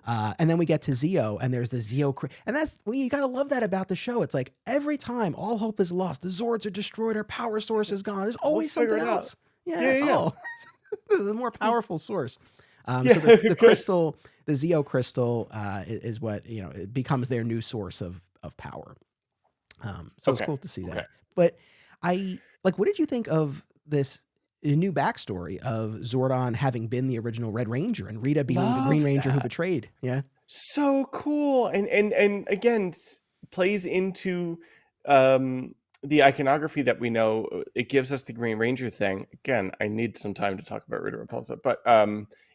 And then we get to Zio, and there's the Zio, and that's you gotta love that about the show. It's like every time all hope is lost, the Zords are destroyed, our power source is gone. There's We'll always figure something it out. else. Yeah. Yeah, yeah, Oh, this is a more yeah. powerful source. So Yeah, the good. crystal, the Zio crystal, is what it becomes their new source of power. So it's Okay. cool to see Okay. that. But I like, what did you think of this new backstory of Zordon having been the original Red Ranger and Rita being the Green Love Ranger who that. betrayed? Yeah. So cool. And again, plays into um the iconography that we know. It gives us the Green Ranger thing. Again, I need some time to talk about Rita Repulsa, but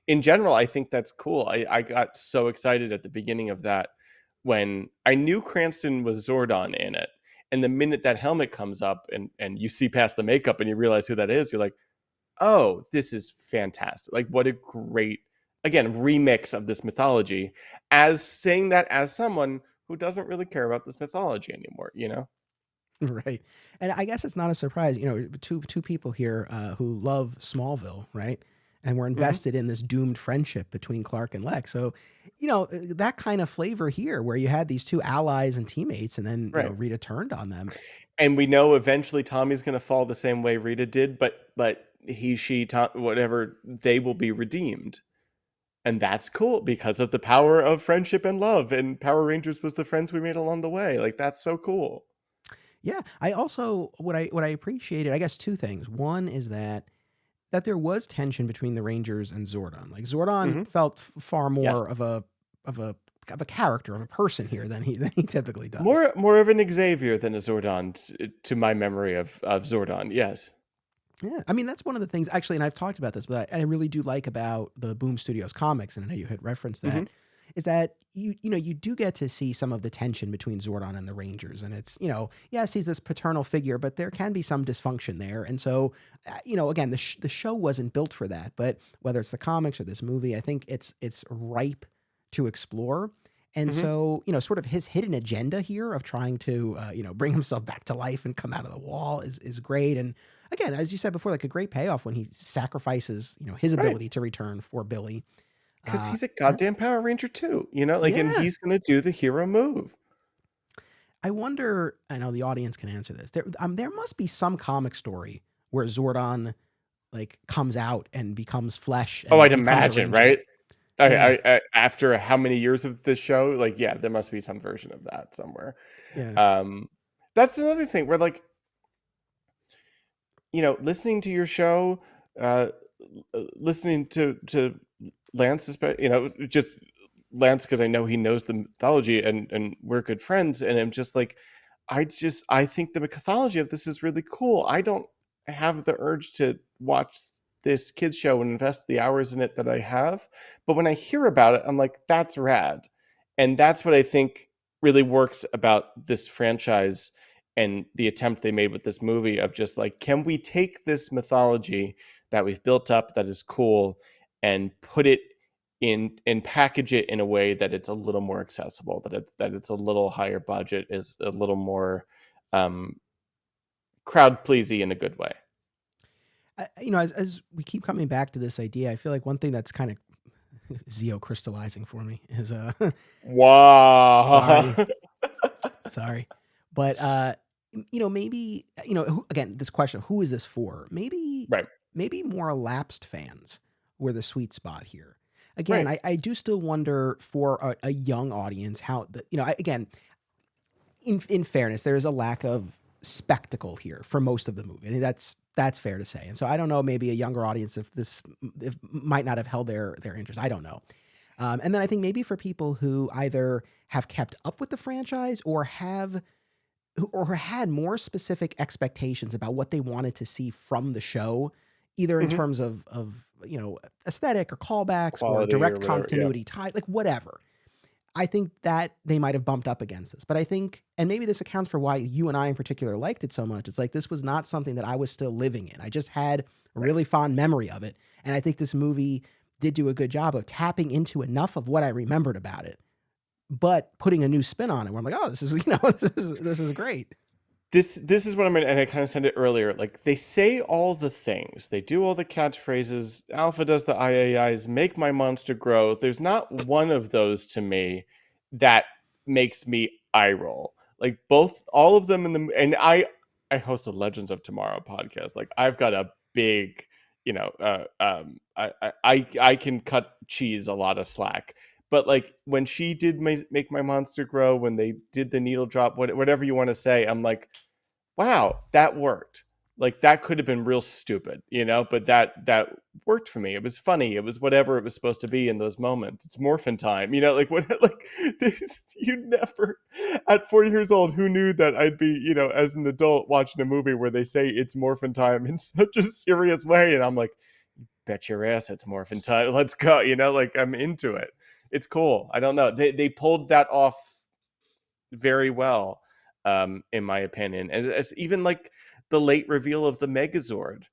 in general, I think that's cool. I got so excited at the beginning of that when I knew Cranston was Zordon in it. And the minute that helmet comes up and you see past the makeup and you realize who that is, you're like, oh, this is fantastic. Like, what a great, again, remix of this mythology, as saying that as someone who doesn't really care about this mythology anymore. Right. And I guess it's not a surprise, two people here who love Smallville, right? And we're Hmm. invested in this doomed friendship between Clark and Lex. So, that kind of flavor here where you had these two allies and teammates and then, Right. Rita turned on them. And we know eventually Tommy's going to fall the same way Rita did, but he, she, Tom, whatever, they will be redeemed. And that's cool because of the power of friendship and love. And Power Rangers was the friends we made along the way. Like, that's so cool. Yeah. I also what I appreciated, I guess two things. One is that there was tension between the Rangers and Zordon. Like Zordon Hmm. felt far Yes. more of a of a character, of a person here than he typically does. More of an Xavier than a Zordon, to my memory of Zordon. Yes. Yeah, I mean that's one of the things actually, and I've talked about this, but I really do like about the Boom Studios comics, and I know you had referenced Hmm. that, is that you do get to see some of the tension between Zordon and the Rangers, and it's yes he's this paternal figure, but there can be some dysfunction there, and so again the show wasn't built for that, but whether it's the comics or this movie, I think it's ripe to explore. And Hmm. so, sort of his hidden agenda here of trying to, bring himself back to life and come out of the wall is great. And again, as you said before, like a great payoff when he sacrifices, his Right. ability to return for Billy. Because he's a Yeah, goddamn Power Ranger too. Like, and yeah. he's gonna do the hero move. I wonder. I know the audience can answer this. There must be some comic story where Zordon like comes out and becomes flesh Oh, and I'd becomes a imagine, ranger. right? I, Yeah, after how many years of this show, like, yeah, there must be some version of that somewhere. yeah. Um, that's another thing where, like, listening to your show, uh, listening to Lance, just Lance, because I know he knows the mythology, and we're good friends, and I'm just like, I think the mythology of this is really cool. I don't have the urge to watch this kids show and invest the hours in it that I have, but when I hear about it, I'm like, that's rad, and that's what I think really works about this franchise and the attempt they made with this movie of just like, can we take this mythology that we've built up that is cool and put it in and package it in a way that it's a little more accessible, that it's a little higher budget, is a little more um, crowd pleasy in a good way. As we keep coming back to this idea, I feel like one thing that's kind of Zeo crystallizing for me is Wow. sorry, sorry, but maybe again, this question, who is this for? Maybe Right. maybe more lapsed fans were the sweet spot here. Again, Right. I do still wonder for a young audience how again, in fairness, there is a lack of spectacle here for most of the movie. I mean, that's fair to say. And so I don't know, maybe a younger audience, if might not have held their interest. I don't know. And then I think maybe for people who either have kept up with the franchise or had more specific expectations about what they wanted to see from the show, either in Hmm. terms of aesthetic or callbacks or Quality or direct whatever. Yeah. continuity tie, like whatever. I think that they might have bumped up against this. But I think, and maybe this accounts for why you and I in particular liked it so much. It's like this was not something that I was still living in. I just had a Right. really fond memory of it. And I think this movie did do a good job of tapping into enough of what I remembered about it, but putting a new spin on it where I'm like, oh, this is, this is great. This is what I mean, and I kind of said it earlier. Like, they say all the things, they do all the catchphrases. Alpha does the IAIs, make my monster grow. There's not one of those to me that makes me eye roll. Like, both, all of them in the, and I host a Legends of Tomorrow podcast. Like, I've got a big, I can cut cheese a lot of slack. But like, when she did make my monster grow, when they did the needle drop, whatever you want to say, I'm like, wow, that worked. Like, that could have been real stupid, but that worked for me. It was funny. It was whatever it was supposed to be in those moments. It's morphin time, like what, like, you never, at 4 years old, who knew that I'd be, as an adult watching a movie where they say it's morphin time in such a serious way, and I'm like, bet your ass it's morphin time. Let's go, like, I'm into it. It's cool. I don't know. They pulled that off very well, in my opinion. And it's even like the late reveal of the Megazord,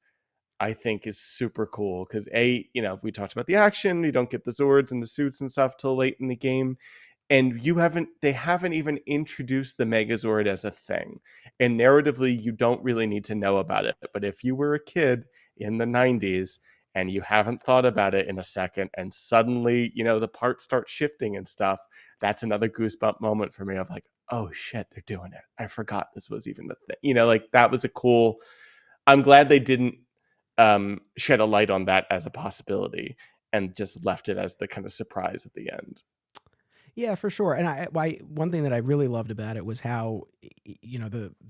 I think is super cool because we talked about the action. You don't get the Zords and the suits and stuff till late in the game, and they haven't even introduced the Megazord as a thing. And narratively, you don't really need to know about it. But if you were a kid in the 90s and you haven't thought about it in a second, and suddenly, the parts start shifting and stuff, that's another goosebump moment for me of like, oh shit, they're doing it. I forgot this was even the thing. Like, that was a cool. I'm glad they didn't shed a light on that as a possibility and just left it as the kind of surprise at the end. Yeah, for sure. And one thing that I really loved about it was how,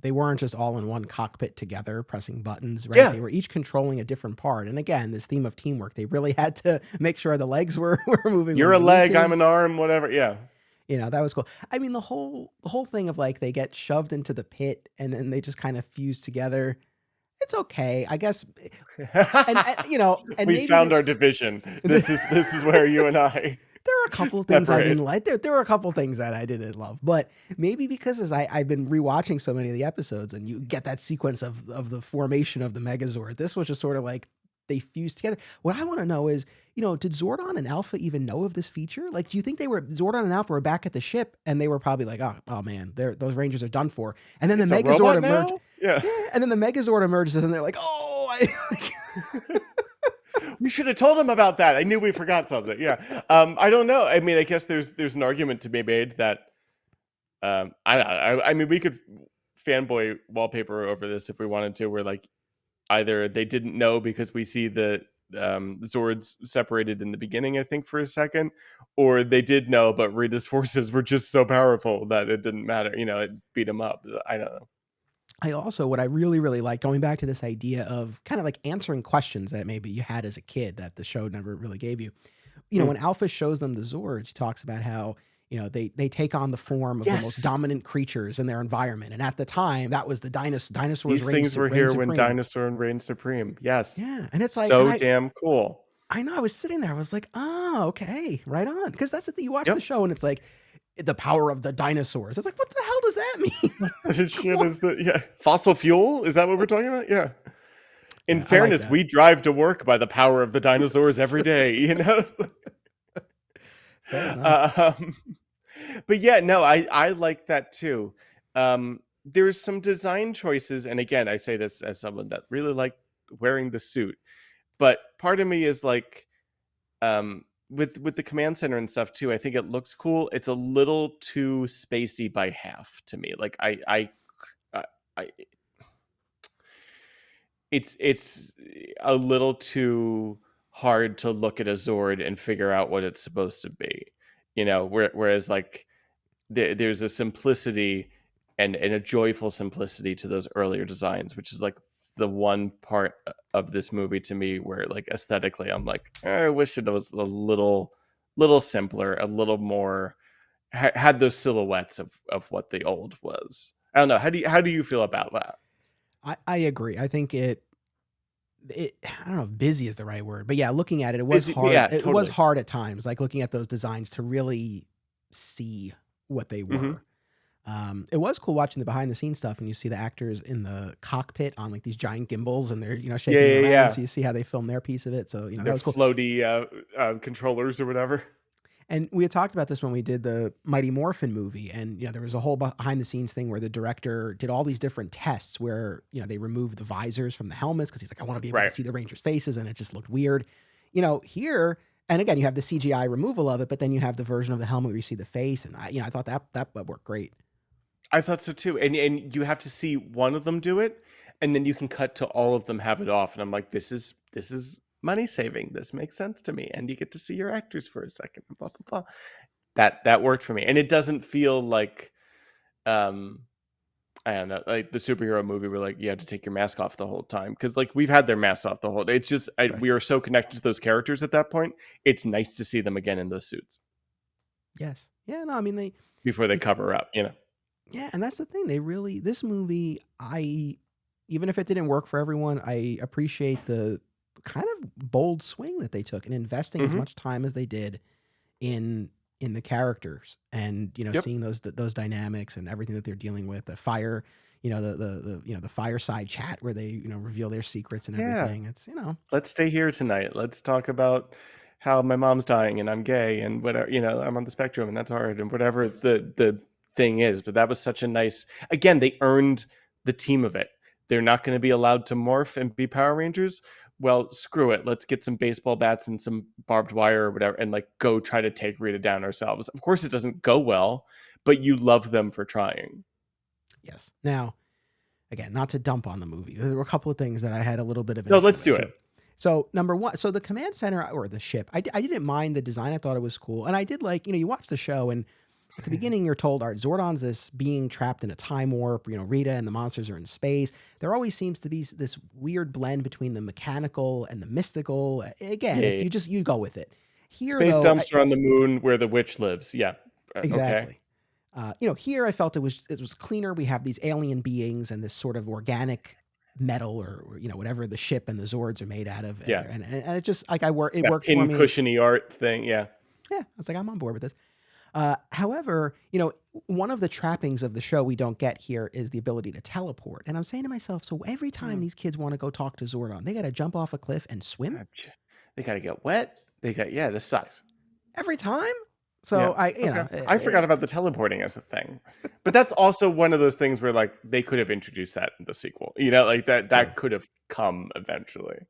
they weren't just all in one cockpit together pressing buttons, right? Yeah. They were each controlling a different part. And again, this theme of teamwork, they really had to make sure the legs were moving when You're a they need leg, to. I'm an arm, whatever. Yeah. That was cool. I mean, the whole thing of like they get shoved into the pit and then they just kind of fuse together. It's okay, I guess. And We maybe found our division. This is where you and I there are a couple of things I separate. didn't like. There were a couple of things that I didn't love, but maybe because I've been rewatching so many of the episodes, and you get that sequence of the formation of the Megazord. This was just sort of like they fused together. What I want to know is, did Zordon and Alpha even know of this feature? Like, do you think Zordon and Alpha were back at the ship, and they were probably like, oh man, those Rangers are done for. And then It's the a Megazord robot emerged. now? Yeah. Yeah, and then the Megazord emerges, and they're like, oh, We should have told him about that. I knew we forgot something. Yeah. I don't know. I mean, I guess there's an argument to be made that I mean, we could fanboy wallpaper over this if we wanted to, where like either they didn't know because we see the Zords separated in the beginning, I think, for a second, or they did know, but Rita's forces were just so powerful that it didn't matter. It beat them up. I don't know. I also, what I really, really like, going back to this idea of kind of like answering questions that maybe you had as a kid that the show never really gave you. Mm. When Alpha shows them the Zords, he talks about how, they take on the form of the most Yes. dominant creatures in their environment. And at the time, that was the dinosaurs These things were reign here when supreme. Dinosaur reigned supreme. Yes. Yeah. And it's like, and So damn cool. I know I was sitting there, I was like, oh, okay, right on. Because that's the thing, you watch the Yep. show and it's like the power of the dinosaurs. It's like, what the hell does that mean? Shit is the fossil fuel? Is that what we're talking about? Yeah. In Yeah, I like fairness, that. we drive to work by the power of the dinosaurs every day, you know? Fair enough. um, but yeah, no, I like that too. There's some design choices, and again, I say this as someone that really liked wearing the suit, but part of me is like, with the command center and stuff too. I think it looks cool. It's a little too spacey by half to me. Like I it's a little too hard to look at a Zord and figure out what it's supposed to be, whereas like there's a simplicity and a joyful simplicity to those earlier designs, which is like the one part of this movie to me where like aesthetically I'm like, I wish it was a little simpler, a little more had those silhouettes of what the old was. I don't know, how do you feel about that? I agree. I think I don't know if busy is the right word, but yeah, looking at it, it was Is it, hard. yeah, It was totally. hard at times, like looking at those designs to really see what they Hmm. were. It was cool watching the behind the scenes stuff, and you see the actors in the cockpit on like these giant gimbals, and they're Yeah, shaking it yeah, around. yeah. So you see how they film their piece of it. So that They're was cool. floaty controllers or whatever. And we had talked about this when we did the Mighty Morphin movie, and there was a whole behind the scenes thing where the director did all these different tests where they removed the visors from the helmets because he's like, I want to be able to Right. see the Rangers' faces, and it just looked weird. Here, and again, you have the CGI removal of it, but then you have the version of the helmet where you see the face, and I thought that worked great. I thought so too. And you have to see one of them do it, and then you can cut to all of them have it off. And I'm like, this is money saving. This makes sense to me. And you get to see your actors for a second. Blah blah blah. That worked for me. And it doesn't feel like um I don't know, like the superhero movie where like you had to take your mask off the whole time. Because like we've had their masks off the whole day. It's just we Right. are so connected to those characters at that point. It's nice to see them again in those suits Yes. Yeah. No. I mean, before they they cover up. yeah, and that's the thing. This movie, even if it didn't work for everyone, I appreciate the kind of bold swing that they took in investing as Hmm. much time as they did in the characters, and Yep. seeing those dynamics and everything that they're dealing with. The fire, the fireside chat where they reveal their secrets and Yeah. everything. It's Let's stay here tonight. Let's talk about how my mom's dying and I'm gay and whatever, I'm on the spectrum and that's hard and whatever the thing is. But that was such a nice, again, they earned the team of it. They're not going to be allowed to morph and be Power Rangers. Well, screw it. Let's get some baseball bats and some barbed wire or whatever and like go try to take Rita down ourselves. Of course, it doesn't go well, but you love them for trying. yes. Now, again, not to dump on the movie, there were a couple of things that I had a little bit of an No, issue let's with. do it. So number one, so the command center or the ship, I didn't mind the design. I thought it was cool, and I did like you watch the show, and at the beginning you're told, all right, Zordon's this being trapped in a time warp. Rita and the monsters are in space. There always seems to be this weird blend between the mechanical and the mystical. Again, Yeah, yeah. you go with it. Here Space though, dumpster on the moon where the witch lives. Yeah. Okay. exactly. Here I felt it was cleaner. We have these alien beings and this sort of organic metal or whatever the ship and the Zords are made out of, Yeah. and it just like it That worked for pin me. cushiony art thing. Yeah. Yeah, I was like, I'm on board with this. However, one of the trappings of the show we don't get here is the ability to teleport. And I'm saying to myself, so every time Mm. these kids want to go talk to Zordon, they got to jump off a cliff and swim They got to get wet. Yeah, this sucks. every time. Yeah. So I, Okay. I forgot about the teleporting as a thing. But that's also one of those things where like they could have introduced that in the sequel. Like that sure. could have come eventually.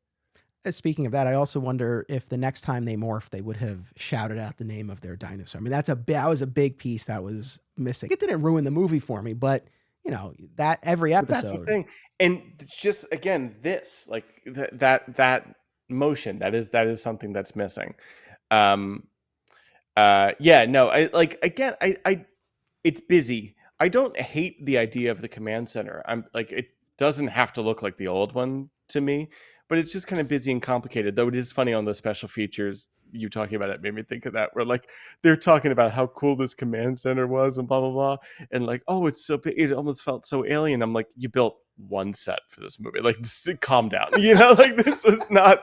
Speaking of that, I also wonder if the next time they morph, they would have shouted out the name of their dinosaur. I mean, that was a big piece that was missing. It didn't ruin the movie for me, but that every But that's the episode. thing. And it's just again this like that motion that is something that's missing. Um yeah, no, I like again I it's busy. I don't hate the idea of the command center. I'm like, it doesn't have to look like the old one to me, but it's just kind of busy and complicated. Though it is funny on the special features. You talking about it made me think of that, where like they're talking about how cool this command center was and blah blah blah, and like, oh, it's so big, it almost felt so alien. I'm like, you built one set for this movie, like just calm down, like this was not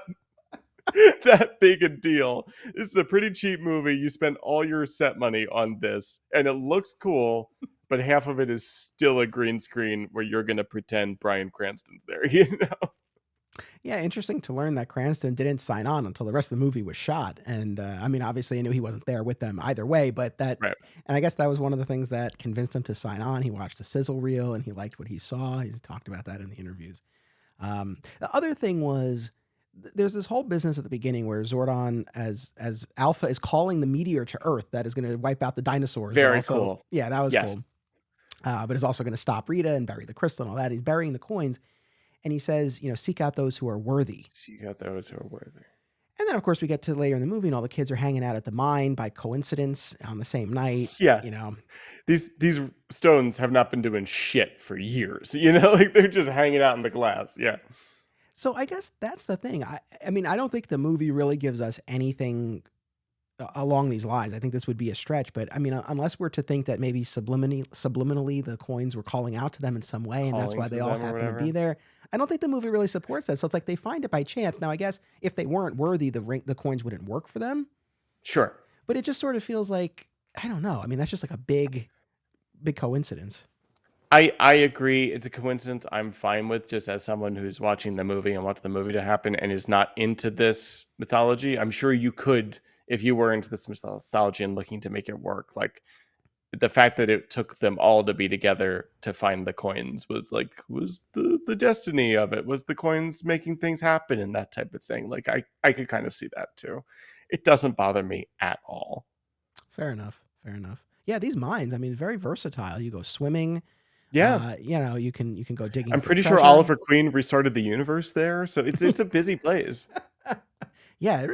that big a deal. This is a pretty cheap movie. You spent all your set money on this, and it looks cool, but half of it is still a green screen where you're going to pretend Bryan Cranston's there. Yeah, interesting to learn that Cranston didn't sign on until the rest of the movie was shot. And I mean, obviously, I knew he wasn't there with them either way, but Right. and I guess that was one of the things that convinced him to sign on. He watched the sizzle reel and he liked what he saw. He talked about that in the interviews. The other thing was there's this whole business at the beginning where Zordon as Alpha is calling the meteor to Earth that is going to wipe out the dinosaurs. But Very also, cool. yeah, that was Yes. cool. But is also going to stop Rita and bury the crystal and all that. He's burying the coins. And he says, seek out those who are worthy. Seek out those who are worthy. And then, of course, we get to later in the movie, and all the kids are hanging out at the mine by coincidence on the same night. Yeah. These stones have not been doing shit for years. Like they're just hanging out in the glass. Yeah. So I guess that's the thing. I mean, I don't think the movie really gives us anything along these lines. I think this would be a stretch, but I mean, unless we're to think that maybe subliminally the coins were calling out to them in some way, and that's why they all happen to be there. I don't think the movie really supports that. So it's like they find it by chance. Now, I guess if they weren't worthy, the coins wouldn't work for them. Sure. But it just sort of feels like, I don't know. I mean, that's just like a big coincidence. I agree. It's a coincidence I'm fine with, just as someone who's watching the movie and wants the movie to happen and is not into this mythology. I'm sure you could, if you were into this mythology and looking to make it work. Like the fact that it took them all to be together to find the coins was the destiny of it, was the coins making things happen and that type of thing. Like I could kind of see that too. It doesn't bother me at all. Fair enough. Yeah, these mines, I mean, very versatile. You go swimming. Yeah. You can go digging. I'm for pretty treasure. sure Oliver Queen restarted the universe there, so it's a busy place. Yeah, it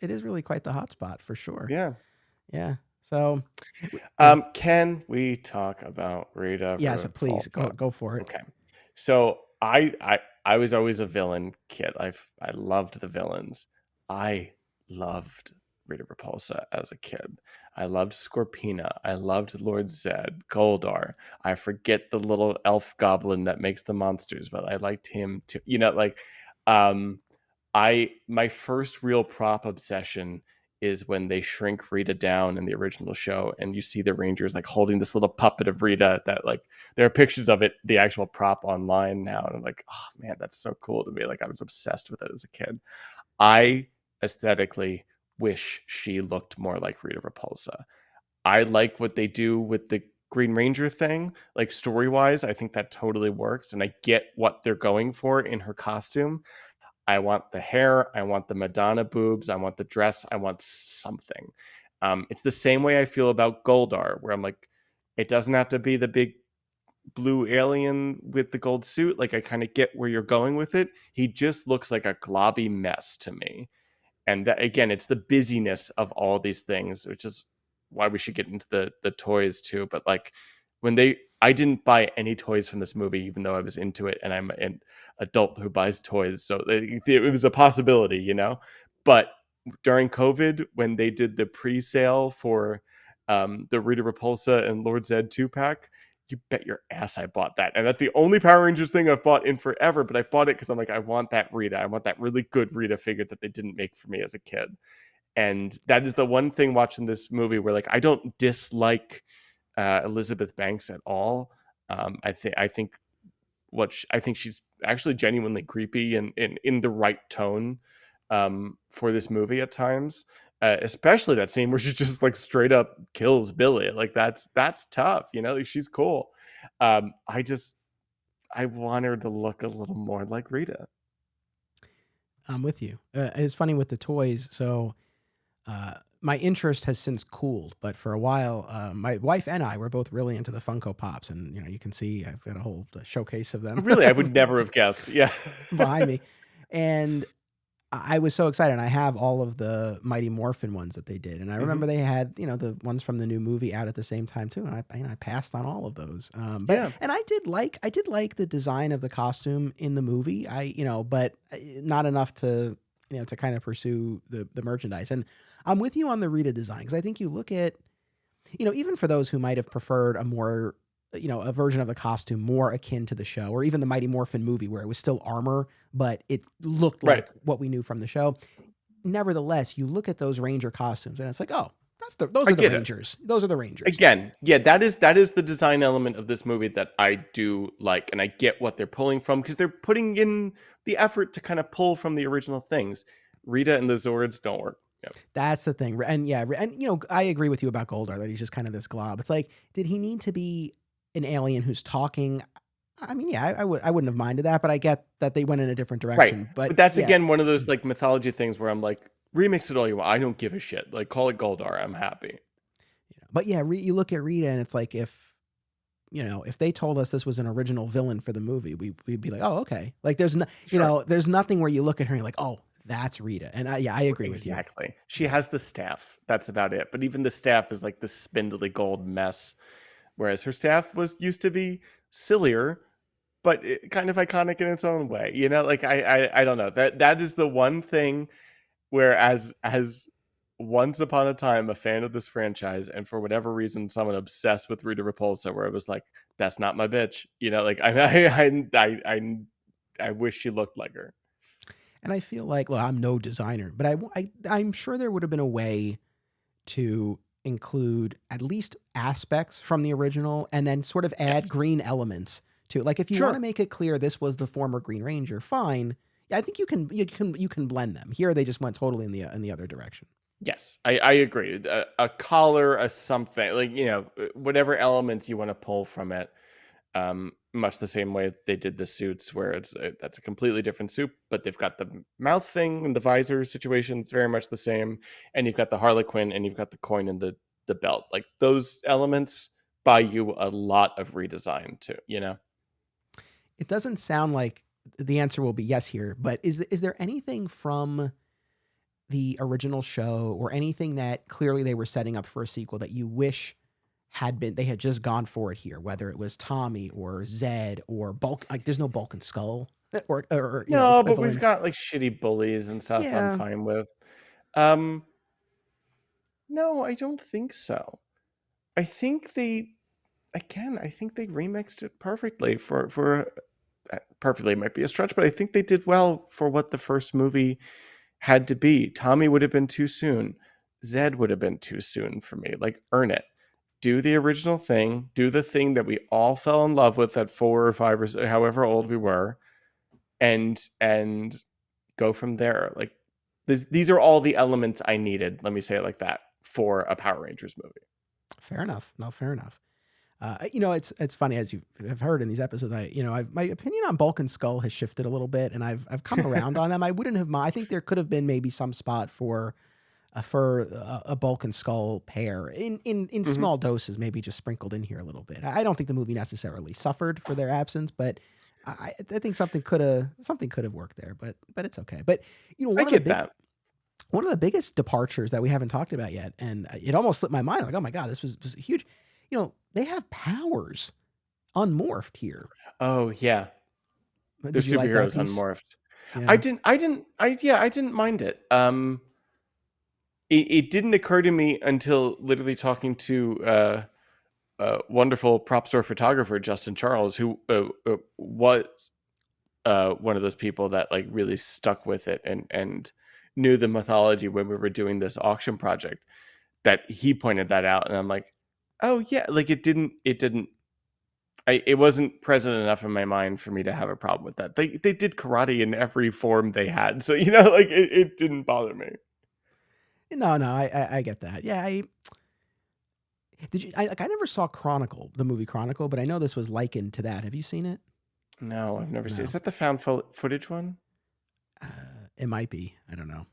is really quite the hotspot for sure. Yeah. So, can we talk about Rita? yes, please go for it. Okay. So I was always a villain kid. I loved the villains. I loved Rita Repulsa as a kid. I loved Scorpina. I loved Lord Zed, Goldar. I forget the little elf goblin that makes the monsters, but I liked him too. My first real prop obsession is when they shrink Rita down in the original show, and you see the Rangers like holding this little puppet of Rita that like there are pictures of it, the actual prop online now, and I'm like, oh man, that's so cool to me. Like I was obsessed with it as a kid. I aesthetically wish she looked more like Rita Repulsa. I like what they do with the Green Ranger thing, like story-wise. I think that totally works, and I get what they're going for in her costume. I want the hair, I want the Madonna boobs, I want the dress, I want something. It's the same way I feel about Goldar, where I'm like, it doesn't have to be the big blue alien with the gold suit. Like I kind of get where you're going with it. He just looks like a globby mess to me. And that, again, it's the busyness of all these things, which is why we should get into the toys too. But like I didn't buy any toys from this movie, even though I was into it, and I'm an adult who buys toys, so it was a possibility, But during COVID, when they did the pre-sale for the Rita Repulsa and Lord Zed 2-pack, you bet your ass I bought that. And that's the only Power Rangers thing I've bought in forever, but I bought it because I'm like, I want that Rita. I want that really good Rita figure that they didn't make for me as a kid. And that is the one thing watching this movie where like I don't dislike Elizabeth Banks at all. I think she's actually genuinely creepy and in the right tone for this movie at times. Especially that scene where she just like straight up kills Billy. Like that's tough, like she's cool. I want her to look a little more like Rita. I'm with you. It's funny with the toys. So my interest has since cooled, but for a while, my wife and I were both really into the Funko Pops, and you can see I've got a whole showcase of them. Really, I would never have guessed. Yeah, behind me, and I was so excited. And I have all of the Mighty Morphin ones that they did, and I Hmm. remember they had the ones from the new movie out at the same time too. And I passed on all of those. But Yeah, and I did like the design of the costume in the movie. But not enough to to kind of pursue the merchandise. And I'm with you on the Rita design because I think you look at even for those who might have preferred a more a version of the costume more akin to the show, or even the Mighty Morphin movie where it was still armor but it looked right. like what we knew from the show. Nevertheless, you look at those ranger costumes and it's like, oh, those I are the get it. rangers. Those are the rangers. Again, yeah, that is the design element of this movie that I do like, and I get what they're pulling from because they're putting in the effort to kind of pull from the original things. Rita and the Zords don't work. Yeah. That's the thing. And yeah, and I agree with you about Goldar that he's just kind of this glob. It's like, did he need to be an alien who's talking? I mean, yeah, I wouldn't have minded that, but I get that they went in a different Right. direction. But But that's yeah, again one of those like mythology things where I'm like, remix it all you want. I don't give a shit. Like call it Goldar. I'm happy. but yeah, you look at Rita and it's like if they told us this was an original villain for the movie, we'd be like, oh, okay. Like there's no, Sure. there's nothing where you look at her and you're like, oh, that's Rita. And I agree with you. Exactly. She Yeah. has the staff. That's about it. But even the staff is like this spindly gold mess. Whereas her staff was used to be sillier, but kind of iconic in its own way. Like I don't know. That is the one thing where as once upon a time a fan of this franchise, and for whatever reason someone obsessed with Rita Repulsa, where it was like, that's not my bitch. Like I wish she looked like her. And I feel like, well, I'm no designer, but I'm sure there would have been a way to include at least aspects from the original and then sort of add Yes. green elements to it. Like if you want to Sure. make it clear this was the former Green Ranger, fine. Yeah, I think you can blend them. Here they just went totally in the other direction. Yes, I agree. A collar, a something, like, whatever elements you want to pull from it. Much the same way they did the suits, where that's a completely different suit, but they've got the mouth thing and the visor situation. It's very much the same, and you've got the Harlequin, and you've got the coin and the belt. Like those elements buy you a lot of redesign too. It doesn't sound like the answer will be yes here, but is there anything from the original show or anything that clearly they were setting up for a sequel that you wish they had just gone for it here, whether it was Tommy or Zed or Bulk? Like there's no Bulk and Skull or No, but we've equivalent. got like shitty bullies and stuff. I'm Yeah. fine with. Um, no, I don't think so. I think they again, I think they remixed it perfectly for perfectly might be a stretch, but I think they did well for what the first movie had to be. Tommy would have been too soon. Zed would have been too soon for me. Like, earn it. Do the original thing. Do the thing that we all fell in love with at 4 or 5 or however old we were, and go from there. Like, these are all the elements I needed. Let me say it like that for a Power Rangers movie. Fair enough. No, fair enough. It's funny, as you have heard in these episodes. My opinion on Bulk and Skull has shifted a little bit, and I've come around on them. I wouldn't have. I think there could have been maybe some spot for a Bulk and Skull pair in Mhm. small doses, maybe just sprinkled in here a little bit. I don't think the movie necessarily suffered for their absence, but I think something could have worked there. But it's okay. But I get that. one of the biggest departures that we haven't talked about yet, and it almost slipped my mind. Like, oh my god, this was huge. They have powers unmorphed here. Oh yeah, they're Did you like that superheroes piece? unmorphed. Yeah. I didn't mind it. It didn't occur to me until literally talking to wonderful prop store photographer Justin Charles, who was one of those people that like really stuck with it and knew the mythology when we were doing this auction project. That he pointed that out, and I'm like, oh yeah, like it wasn't present enough in my mind for me to have a problem with that. They did karate in every form they had, so like it didn't bother me. No, no, I get that. Yeah, did you? I never saw Chronicle, the movie Chronicle, but I know this was likened to that. Have you seen it? No, I've never seen. Is No. that the found footage one? Uh, it might be. I don't know.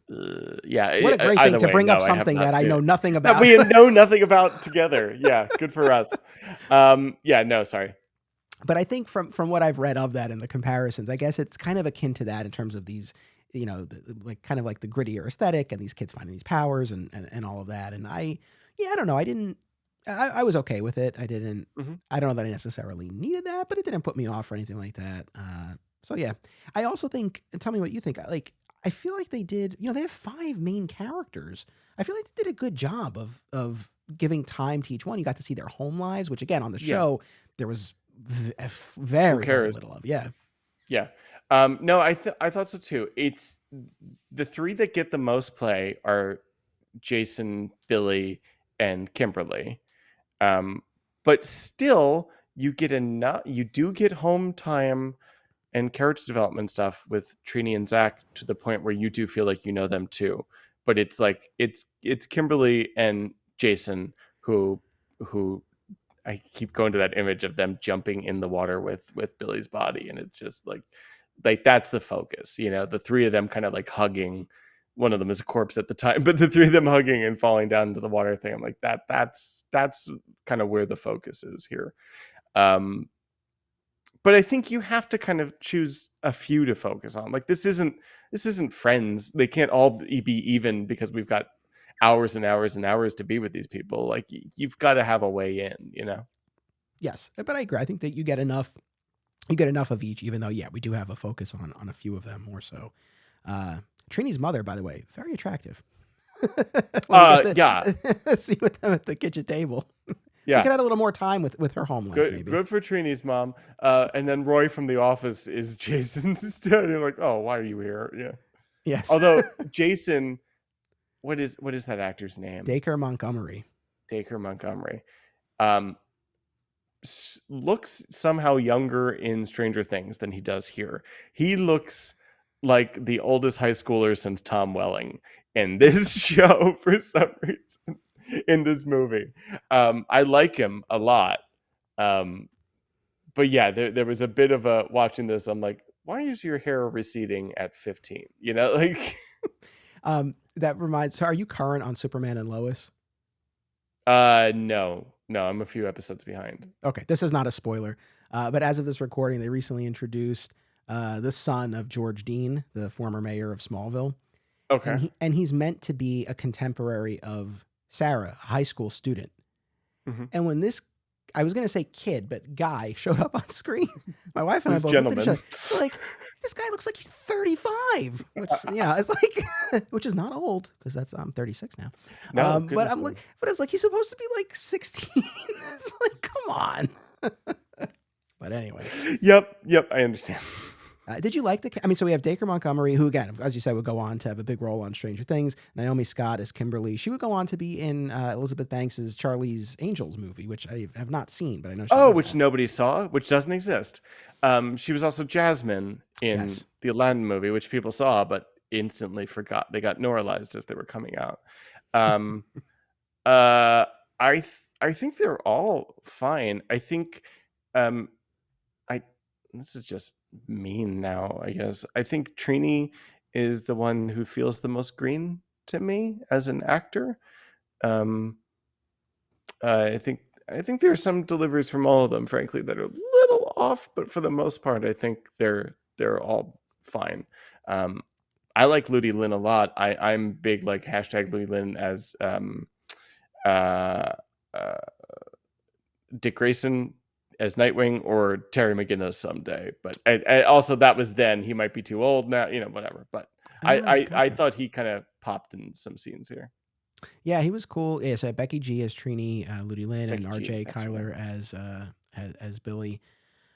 Yeah. What a great thing Either to way, bring no, up I have something not that I seen know it. nothing That about. we know nothing about together. Yeah, good for us. Yeah, no, sorry. But I think from what I've read of that and the comparisons, I guess it's kind of akin to that in terms of these like kind of like the grittier aesthetic and these kids finding these powers and all of that. And I don't know. I was okay with it. Hmm. I don't know that I necessarily needed that, but it didn't put me off or anything like that. So yeah, I also think, and tell me what you think. I feel like they did, they have 5 main characters. I feel like they did a good job of giving time to each one. You got to see their home lives, which again on the Yeah. show there was Who very very cares? little of. Yeah. Yeah. No, I thought so too. It's the 3 that get the most play are Jason, Billy, and Kimberly. Um, but still, you do get home time and character development stuff with Trini and Zach to the point where you do feel like you know them too. But it's like it's Kimberly and Jason who I keep going to that image of them jumping in the water with Billy's body, and it's just like that's the focus. The 3 of them kind of like hugging. One of them is a corpse at the time, but the 3 of them hugging and falling down into the water thing. I'm like that's kind of where the focus is here. But I think you have to kind of choose a few to focus on. Like this isn't Friends. They can't all be even because we've got hours and hours and hours to be with these people. Like you've got to have a way in. Yes, but I agree. I think that you get enough. You get enough of each, even though yeah, we do have a focus on a few of them more so. Trini's mother, by the way, very attractive. When we get Yeah. the scene with them at the kitchen table, we Yeah. could add a little more time with her home life, Good, maybe. good for Trini's mom. And then Roy from The Office is Jason's dad. You're like, oh, why are you here? Yeah. Yes, Although Jason, what is that actor's name? Dacre Montgomery. Dacre Montgomery. Um, looks somehow younger in Stranger Things than he does here. He looks like the oldest high schooler since Tom Welling in this show for some reason in this movie. I like him a lot. Um, but yeah, there was a bit of a watching this. I'm like, why is your hair receding at 15? Like, That reminds. So, are you current on Superman and Lois? no, I'm a few episodes behind. Okay, this is not a spoiler, but as of this recording, they recently introduced the son of George Dean, the former mayor of Smallville, Okay. and he's meant to be a contemporary of Sarah, a high school student. Mm-hmm. And when this, I was going to say kid, but guy showed up on screen, my wife and I This both looked at each gentleman. other. We're like, this guy looks like he's 35, which, it's like, which is not old because I'm 36 now. No, But goodness I'm no. like, but it's like, he's supposed to be like 16. It's like, come on. But anyway, Yep, I understand. did you like so we have Dacre Montgomery, who again, as you said, would go on to have a big role on Stranger Things. Naomi Scott as Kimberly. She would go on to be in Elizabeth Banks's Charlie's Angels movie, which I have not seen, but I know she's Oh, in which that. nobody saw, which doesn't exist. She was also Jasmine in Yes. the Aladdin movie, which people saw but instantly forgot. They got normalized as they were coming out. Um, uh, I think they're all fine. I think um, I this is just mean now, I guess. I think Trini is the one who feels the most green to me as an actor. Um, I think there are some deliveries from all of them, frankly, that are a little off, but for the most part, I think they're all fine. Um, I like Ludi Lin a lot. I'm big like hashtag Ludi Lin as uh, uh, Dick Grayson as Nightwing or Terry McGinnis someday. But I also that was then. He might be too old now, whatever. But I Gotcha. thought he kind of popped in some scenes here. Yeah, he was cool. Yeah, so Becky G as Trini, Ludi Lin, and Becky G, R.J. that's right. Kyler as Billy.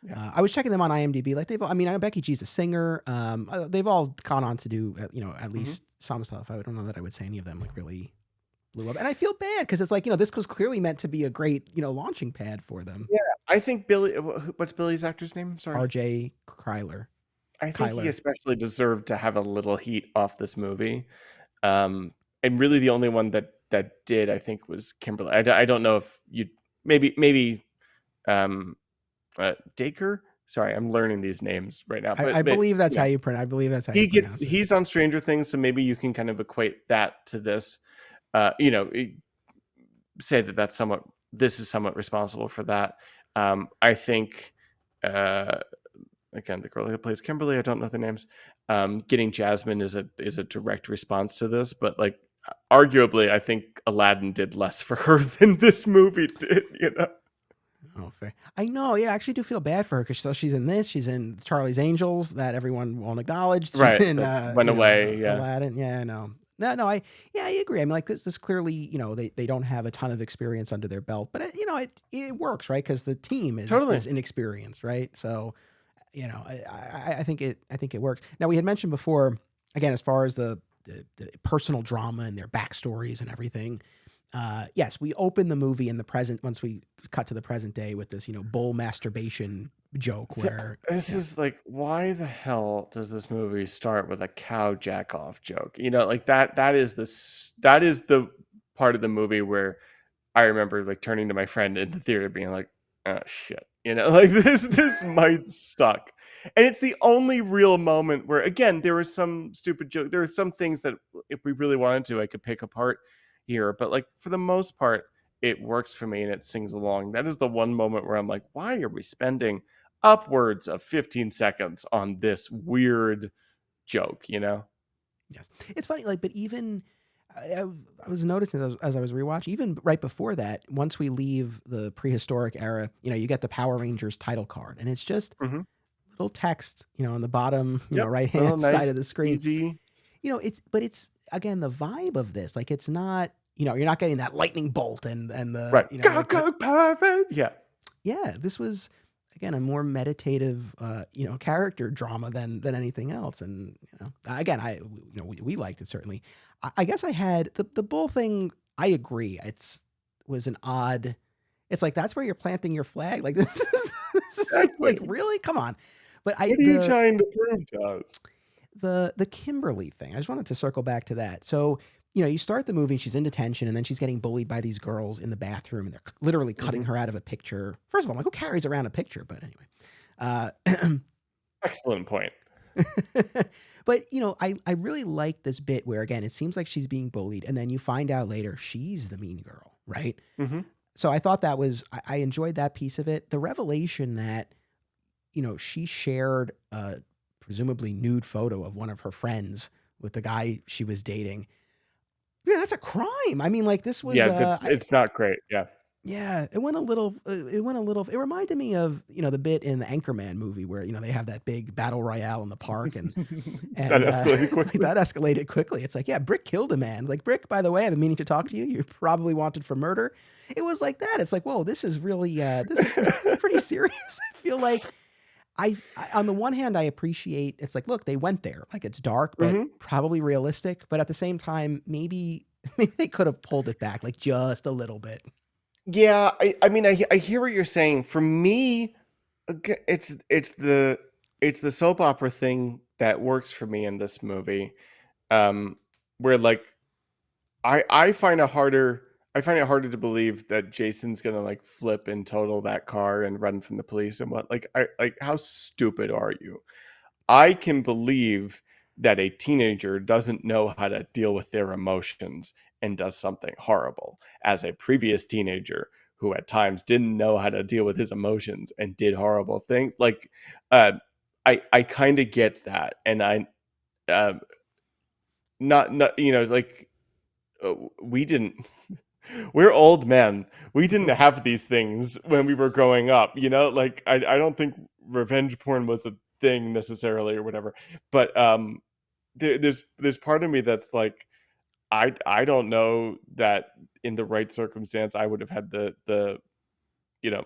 Yeah. I was checking them on IMDb. Like I know Becky G's a singer. They've all gone on to do at Mm-hmm. least some stuff. I don't know that I would say any of them like really blew up. And I feel bad because it's like this was clearly meant to be a great launching pad for them. Yeah, I think Billy. What's Billy's actor's name? Sorry. R.J. Kyler. I think he Kyler. especially deserved to have a little heat off this movie. And really the only one that did, I think, was Kimberly. I don't know if you maybe um, Dacre. Sorry, I'm learning these names right now. I But believe that's yeah, how you pronounce. I believe that's how you pronounce it. he's on Stranger Things, so maybe you can kind of equate that to this. Say that's somewhat. This is somewhat responsible for that. I think. Again, the girl who plays Kimberly, I don't know the names. Getting Jasmine is a direct response to this, but like arguably, I think Aladdin did less for her than this movie did. You know. Oh, fair. I know. Yeah, I actually do feel bad for her because so she's in this. She's in Charlie's Angels that everyone won't acknowledge. She's Right. in, That went away. Yeah. Aladdin. Yeah, I know. No, no, I agree. I mean, like this clearly, they don't have a ton of experience under their belt, but it works, right? Because the team Totally. is inexperienced, right? So, I think it works. Now we had mentioned before, again, as far as the personal drama and their backstories and everything. Yes, we open the movie in the present once we cut to the present day with this, bull masturbation joke where, This is like, why the hell does this movie start with a cow jack off joke? You know, like that is that is the part of the movie where I remember like turning to my friend in the theater being like, oh shit. You know, like this might suck. And it's the only real moment where again there was some stupid joke. There were some things that if we really wanted to, I could pick apart here. But like for the most part, it works for me and it sings along. That is the one moment where I'm like, why are we spending upwards of 15 seconds on this weird joke, you know? yes, it's funny. Like, but even I was noticing as I was rewatching, even right before that, once we leave the prehistoric era, you get the Power Rangers title card, and it's just Hmm. little text, on the bottom, Yep. right Little hand side nice, of the screen. easy. It's again the vibe of this. Like, it's not, you're not getting that lightning bolt and the, Right. Go, like the go, pirate. Yeah. yeah, this was again a more meditative, character drama than anything else. And again, we liked it certainly. I guess I had the bull thing. I agree. It's was an odd. It's like that's where you're planting your flag. Like this is like Exactly. really come on. But I What are you trying to prove to us? the Kimberly thing. I just wanted to circle back to that. So, you start the movie, she's in detention, and then she's getting bullied by these girls in the bathroom, and they're literally cutting Hmm. her out of a picture. First of all, I'm like, who carries around a picture? But anyway, uh, Excellent point. but I really like this bit where again, it seems like she's being bullied, and then you find out later she's the mean girl, right? Hmm. So I thought that was I enjoyed that piece of it. The revelation that she shared a presumably nude photo of one of her friends with the guy she was dating. Yeah, that's a crime. I mean, like this was Yeah, it's not great. Yeah. yeah, it went a little it reminded me of, the bit in the Anchorman movie where, they have that big battle royale in the park and That escalated it's like quickly. that escalated quickly. It's like, yeah, Brick killed a man. Like, Brick, by the way, I've been meaning to talk to you. You're probably wanted for murder. It was like that. It's like, whoa, this is really this is pretty serious. I feel like on the one hand, I appreciate it's like, look, they went there. Like, it's dark, but Hmm. probably realistic. But at the same time, maybe maybe they could have pulled it back like just a little bit. Yeah, I mean, I hear what you're saying. For me, it's the soap opera thing that works for me in this movie. Um, where like I find it harder to believe that Jason's gonna like flip and total that car and run from the police and what like how stupid are you? I can believe that a teenager doesn't know how to deal with their emotions and does something horrible. As a previous teenager who at times didn't know how to deal with his emotions and did horrible things, like uh, I kind of get that, and I um, not like we didn't. We're old men. We didn't have these things when we were growing up. Like I don't think revenge porn was a thing necessarily or whatever. But there's part of me that's like I don't know that in the right circumstance I would have had the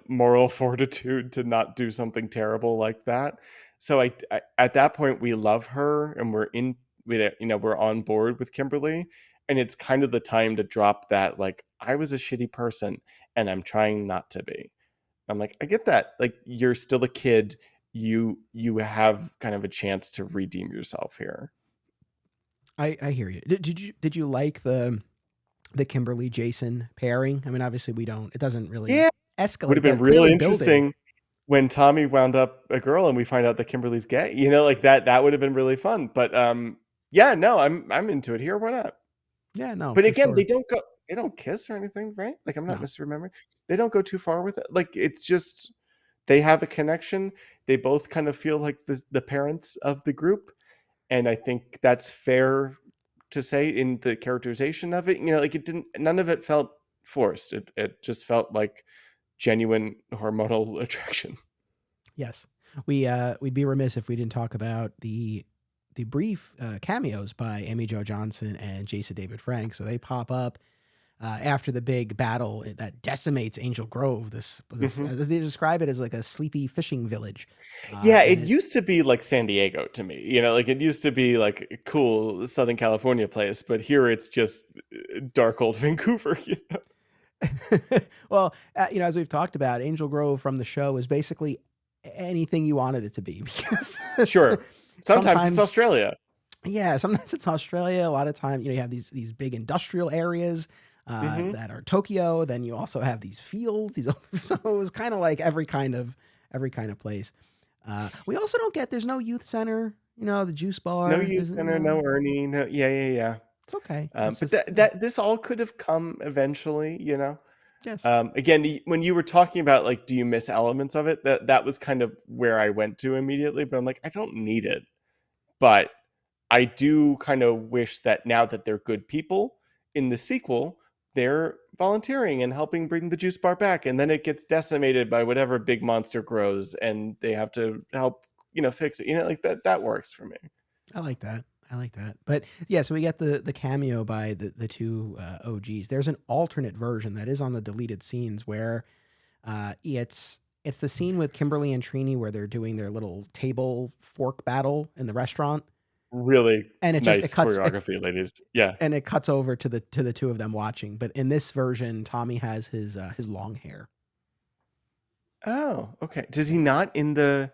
moral fortitude to not do something terrible like that. So I at that point we love her and we're on board with Kimberly, and it's kind of the time to drop that like I was a shitty person and I'm trying not to be. I'm like, I get that. Like you're still a kid. You have kind of a chance to redeem yourself here. I hear you. Did you like the Kimberly Jason pairing? I mean, obviously we don't. It doesn't really Yeah, would escalate, have been but real clearly building. interesting when Tommy wound up a girl and we find out that Kimberly's gay. Like that would have been really fun. But yeah, no, I'm into it here. Why not? Yeah, no, But for again, sure. they don't kiss or anything, right? Like I'm not No. misremembering. They don't go too far with it. Like it's just they have a connection. They both kind of feel like the parents of the group. and I think that's fair to say in the characterization of it. Like it didn't. None of it felt forced. It just felt like genuine hormonal attraction. Yes, we'd be remiss if we didn't talk about the brief cameos by Amy Jo Johnson and Jason David Frank. So they pop up after the big battle that decimates Angel Grove. This Hmm. as they describe it, as like a sleepy fishing village, Yeah, and it it used to be like San Diego to me. Like it used to be like a cool Southern California place, but here it's just dark old Vancouver. well, as we've talked about, Angel Grove from the show is basically anything you wanted it to be because Sure. Sometimes it's sometimes, Australia. yeah, sometimes it's Australia. A lot of time, you have these big industrial areas Hmm. that are Tokyo. Then you also have these fields. So it was kind of like every kind of place. We also don't get. There's no youth center. The juice No bar. youth There's center, no Ernie. No, yeah, yeah, yeah. It's okay. It's But just that this all could have come eventually. yes. Again, when you were talking about like, do you miss elements of it? That was kind of where I went to immediately. But I'm like, I don't need it. But I do kind of wish that now that they're good people in the sequel, they're volunteering and helping bring the juice bar back, and then it gets decimated by whatever big monster grows, and they have to help fix it. Like that works for me. I like that. I like that. But yeah, so we get the cameo by the two OGs. There's an alternate version that is on the deleted scenes where it's the scene with Kimberly and Trini where they're doing their little table fork battle in the restaurant, Really and it nice cuts choreography, ladies. Yeah. and it cuts over to the two of them watching. But in this version, Tommy has his long hair. Oh, okay. Does he Yeah. not in the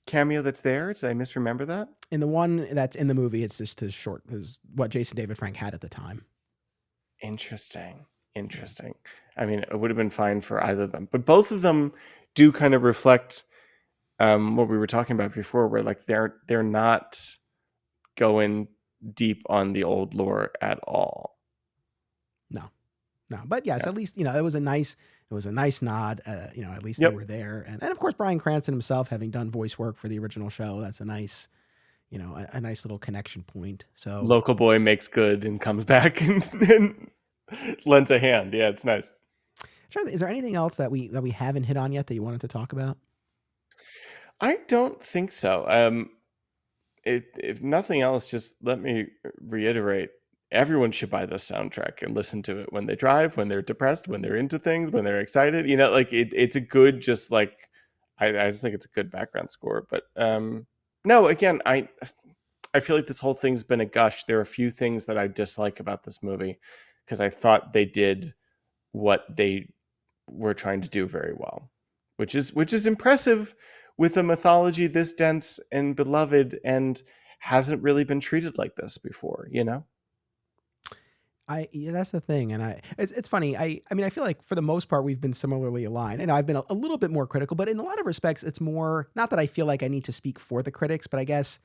cameo that's there? Did I misremember that? In the one that's in the movie, it's just as short as what Jason David Frank had at the time. Interesting. Yeah. Interesting. I mean, it would have been fine for either of them, but both of them do kind of reflect what we were talking about before, where like they're not going deep on the old lore at all. No, no. But yes, Yeah. at least it was a nice nod. At least they Yep. were there, and of course Bryan Cranston himself, having done voice work for the original show, that's a nice, a nice little connection point. So, Local boy makes good and comes back and lends a hand. Yeah, it's nice. is there anything else that we haven't hit on yet that you wanted to talk about? I don't think so. If nothing else, just let me reiterate: everyone should buy this soundtrack and listen to it when they drive, when they're depressed, when they're into things, when they're excited. Like it's a good, just like I just think it's a good background score. But no, again, I feel like this whole thing's been a gush. There are a few things that I dislike about this movie because I thought they did what they were trying to do very well, which is impressive with a mythology this dense and beloved and hasn't really been treated like this before. Yeah, that's the thing, and it's funny. I mean, I feel like for the most part we've been similarly aligned, and I've been a little bit more critical, but in a lot of respects, it's more not that I feel like I need to speak for the critics, but I guess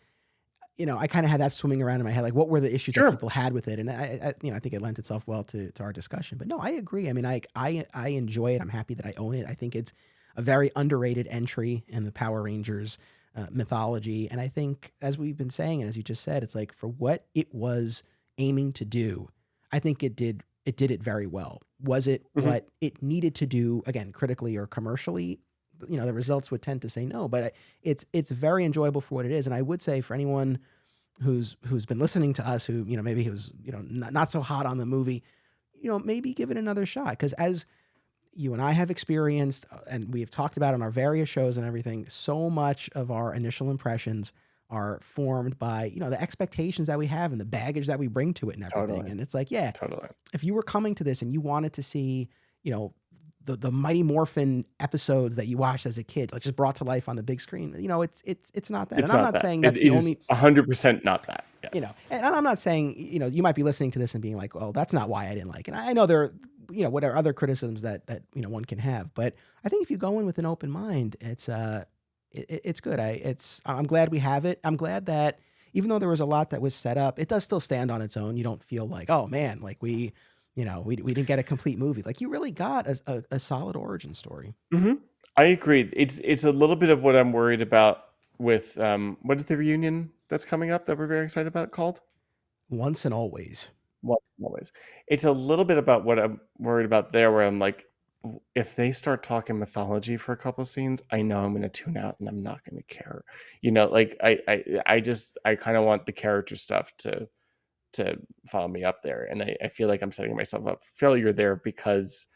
I kind of had that swimming around in my head, like what were the issues that Sure. people had with it, and I think it lent itself well to our discussion. But no, I agree. I mean, I enjoy it. I'm happy that I own it. I think it's a very underrated entry in the Power Rangers mythology, and I think as we've been saying, and as you just said, it's like for what it was aiming to do, I think it did it very well. Was it Hmm. what it needed to do again, critically or commercially? The results would tend to say no, but it's very enjoyable for what it is. And I would say for anyone who's been listening to us, who maybe who's not so hot on the movie, maybe give it another shot, because as you and I have experienced, and we have talked about on our various shows and everything, so much of our initial impressions are formed by the expectations that we have and the baggage that we bring to it and everything. Totally. And it's like, yeah, Totally. if you were coming to this and you wanted to see, you know, the Mighty Morphin episodes that you watched as a kid, like just brought to life on the big screen, it's not that. And It's I'm not not that. saying It that's the is only, 100% not that. Yeah. and I'm not saying, you might be listening to this and being like, well, that's not why I didn't like it. And I know there are, what are other criticisms that one can have, but I think if you go in with an open mind, it's good. I'm glad we have it. I'm glad that even though there was a lot that was set up, it does still stand on its own. You don't feel like, oh man, like we didn't get a complete movie. Like you really got a solid origin story. I agree. It's a little bit of what I'm worried about with what is the reunion that's coming up that we're very excited about called? Once and Always. Well, always. It's a little bit about what I'm worried about there, where I'm like, if they start talking mythology for a couple scenes, I know I'm going to tune out and I'm not going to care. Like I kind of want the character stuff to follow me up there, and I feel like I'm setting myself up for failure there because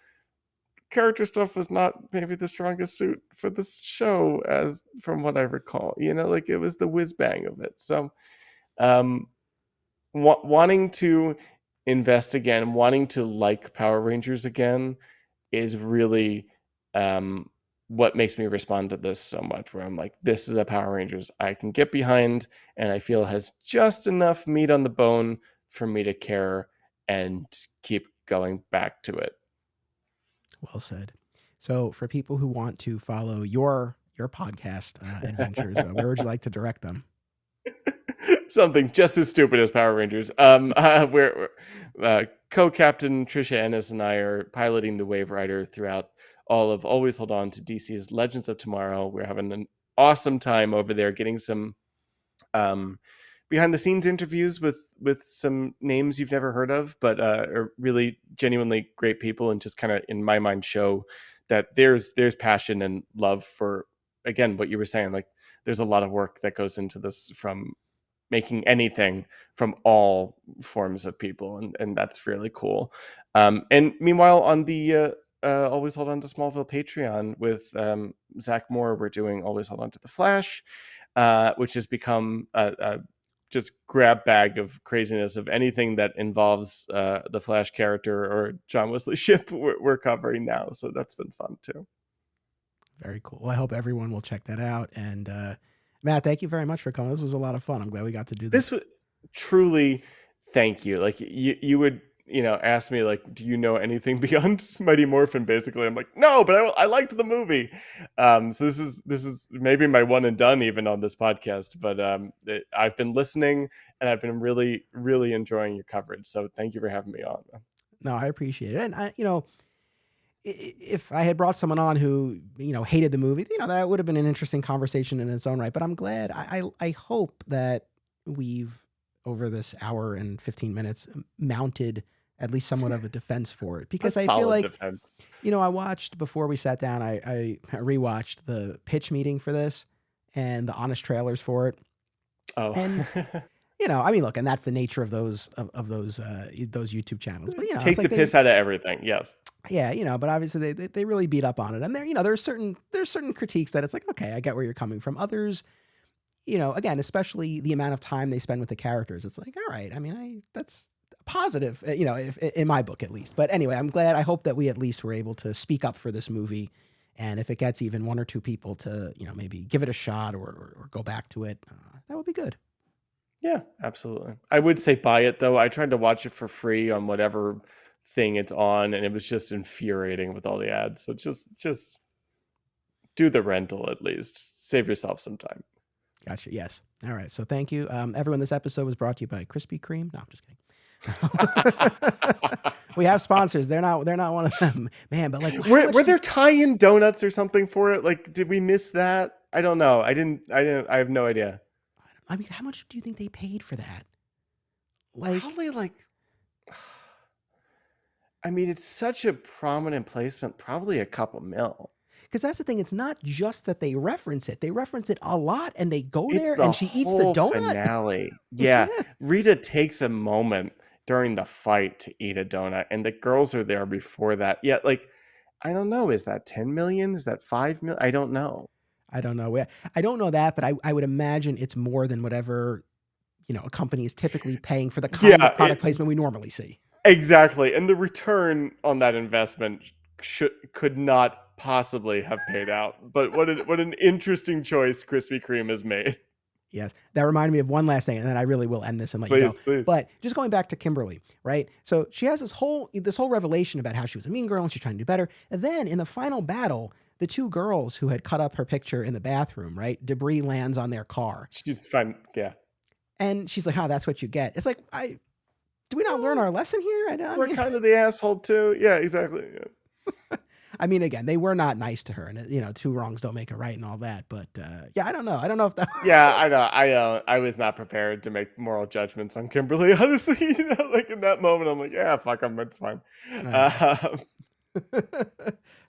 character stuff was not maybe the strongest suit for this show, as from what I recall. Like it was the whiz bang of it. So, um, wanting to invest again, wanting to like Power Rangers again is really um, what makes me respond to this so much. Where I'm like, this is a Power Rangers I can get behind, and I feel has just enough meat on the bone for me to care and keep going back to it. Well said. So, for people who want to follow your podcast adventures, where would you like to direct them? Something just as stupid as Power Rangers. Where co-captain Trisha Ennis and I are piloting the Wave Rider throughout all of Always Hold On to DC's Legends of Tomorrow. We're having an awesome time over there, getting some behind the scenes interviews with some names you've never heard of, but are really genuinely great people, and just kind of in my mind show that there's passion and love for, again, what you were saying. Like there's a lot of work that goes into this, from making anything, from all forms of people, and that's really cool. And meanwhile, on the Always Hold On to Smallville Patreon with Zach Moore, we're doing Always Hold On to the Flash, which has become a just grab bag of craziness of anything that involves the Flash character or John Wesley Shipp we're covering now. So that's been fun too. Very cool. Well, I hope everyone will check that out. And Matt, thank you very much for coming. This was a lot of fun. I'm glad we got to do this. This was truly, thank you. Like you would, ask me like, do you know anything beyond Mighty Morphin? Basically, I'm like, no, but I liked the movie. So this is maybe my one and done even on this podcast. But I've been listening, and I've been really, really enjoying your coverage. So thank you for having me on. No, I appreciate it. And if I had brought someone on who, hated the movie, that would have been an interesting conversation in its own right. But I'm glad. I hope that we've, over this hour and 15 minutes, mounted at least somewhat of a defense for it, because I feel like defense. I watched, before we sat down, I rewatched the pitch meeting for this and the honest trailers for it. Oh, and look, and that's the nature of those YouTube channels. But take the piss out of everything. Yes. Yeah, but obviously they really beat up on it, and there's certain critiques that it's like, okay, I get where you're coming from. Others, again, especially the amount of time they spend with the characters, it's like, all right, I mean, that's positive, if in my book at least. But anyway, I'm glad. I hope that we at least were able to speak up for this movie, and if it gets even one or two people to, maybe give it a shot or go back to it, that would be good. Yeah, absolutely. I would say buy it though. I tried to watch it for free on whatever thing it's on, and it was just infuriating with all the ads. So just do the rental at least. Save yourself some time. Gotcha. Yes. All right. So thank you, everyone. This episode was brought to you by Krispy Kreme. No, I'm just kidding. We have sponsors. They're not one of them, man. But like, were there tie-in donuts or something for it? Like, did we miss that? I don't know. I have no idea. I mean, how much do you think they paid for that? Like, probably like, I mean, it's such a prominent placement. Probably a couple mil. Because that's the thing. It's not just that they reference it. They reference it a lot, and they go there, and she eats the donut. Finale. Yeah. Rita takes a moment during the fight to eat a donut, and the girls are there before that. Yeah, like, I don't know. Is that 10 million? Is that 5 million? I don't know. I don't know. I don't know that, but I would imagine it's more than whatever, a company is typically paying for the kind of product placement we normally see. Exactly. And the return on that investment could not possibly have paid out. But what an interesting choice Krispy Kreme has made. Yes. That reminded me of one last thing, and then I really will end this and let you go. Please. But just going back to Kimberly, right? So she has this whole revelation about how she was a mean girl and she's trying to do better. And then in the final battle, the two girls who had cut up her picture in the bathroom, right? Debris lands on their car. She's fine. Yeah. And she's like, "Oh, that's what you get." It's like, do we not learn our lesson here? We're kind of the asshole too. Yeah, exactly. Yeah. I mean, again, they were not nice to her, and you know, two wrongs don't make a right and all that. But yeah, I don't know. I don't know if that. Yeah, I know. I was not prepared to make moral judgments on Kimberly. Honestly, like in that moment, I'm like, yeah, fuck them. It's fine. Um,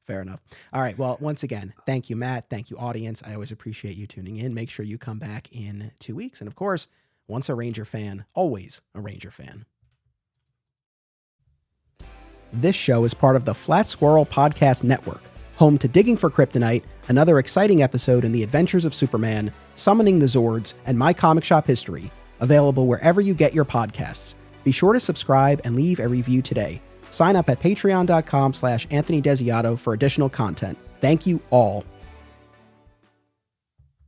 Fair enough. All right. Well, once again, thank you, Matt. Thank you, audience. I always appreciate you tuning in. Make sure you come back in 2 weeks. And of course, once a Ranger fan, always a Ranger fan. This show is part of the Flat Squirrel Podcast Network, home to Digging for Kryptonite, another exciting episode in the adventures of Superman, Summoning the Zords, and My Comic Shop History, available wherever you get your podcasts. Be sure to subscribe and leave a review today. Sign up at patreon.com/Anthony Desiato for additional content. Thank you all.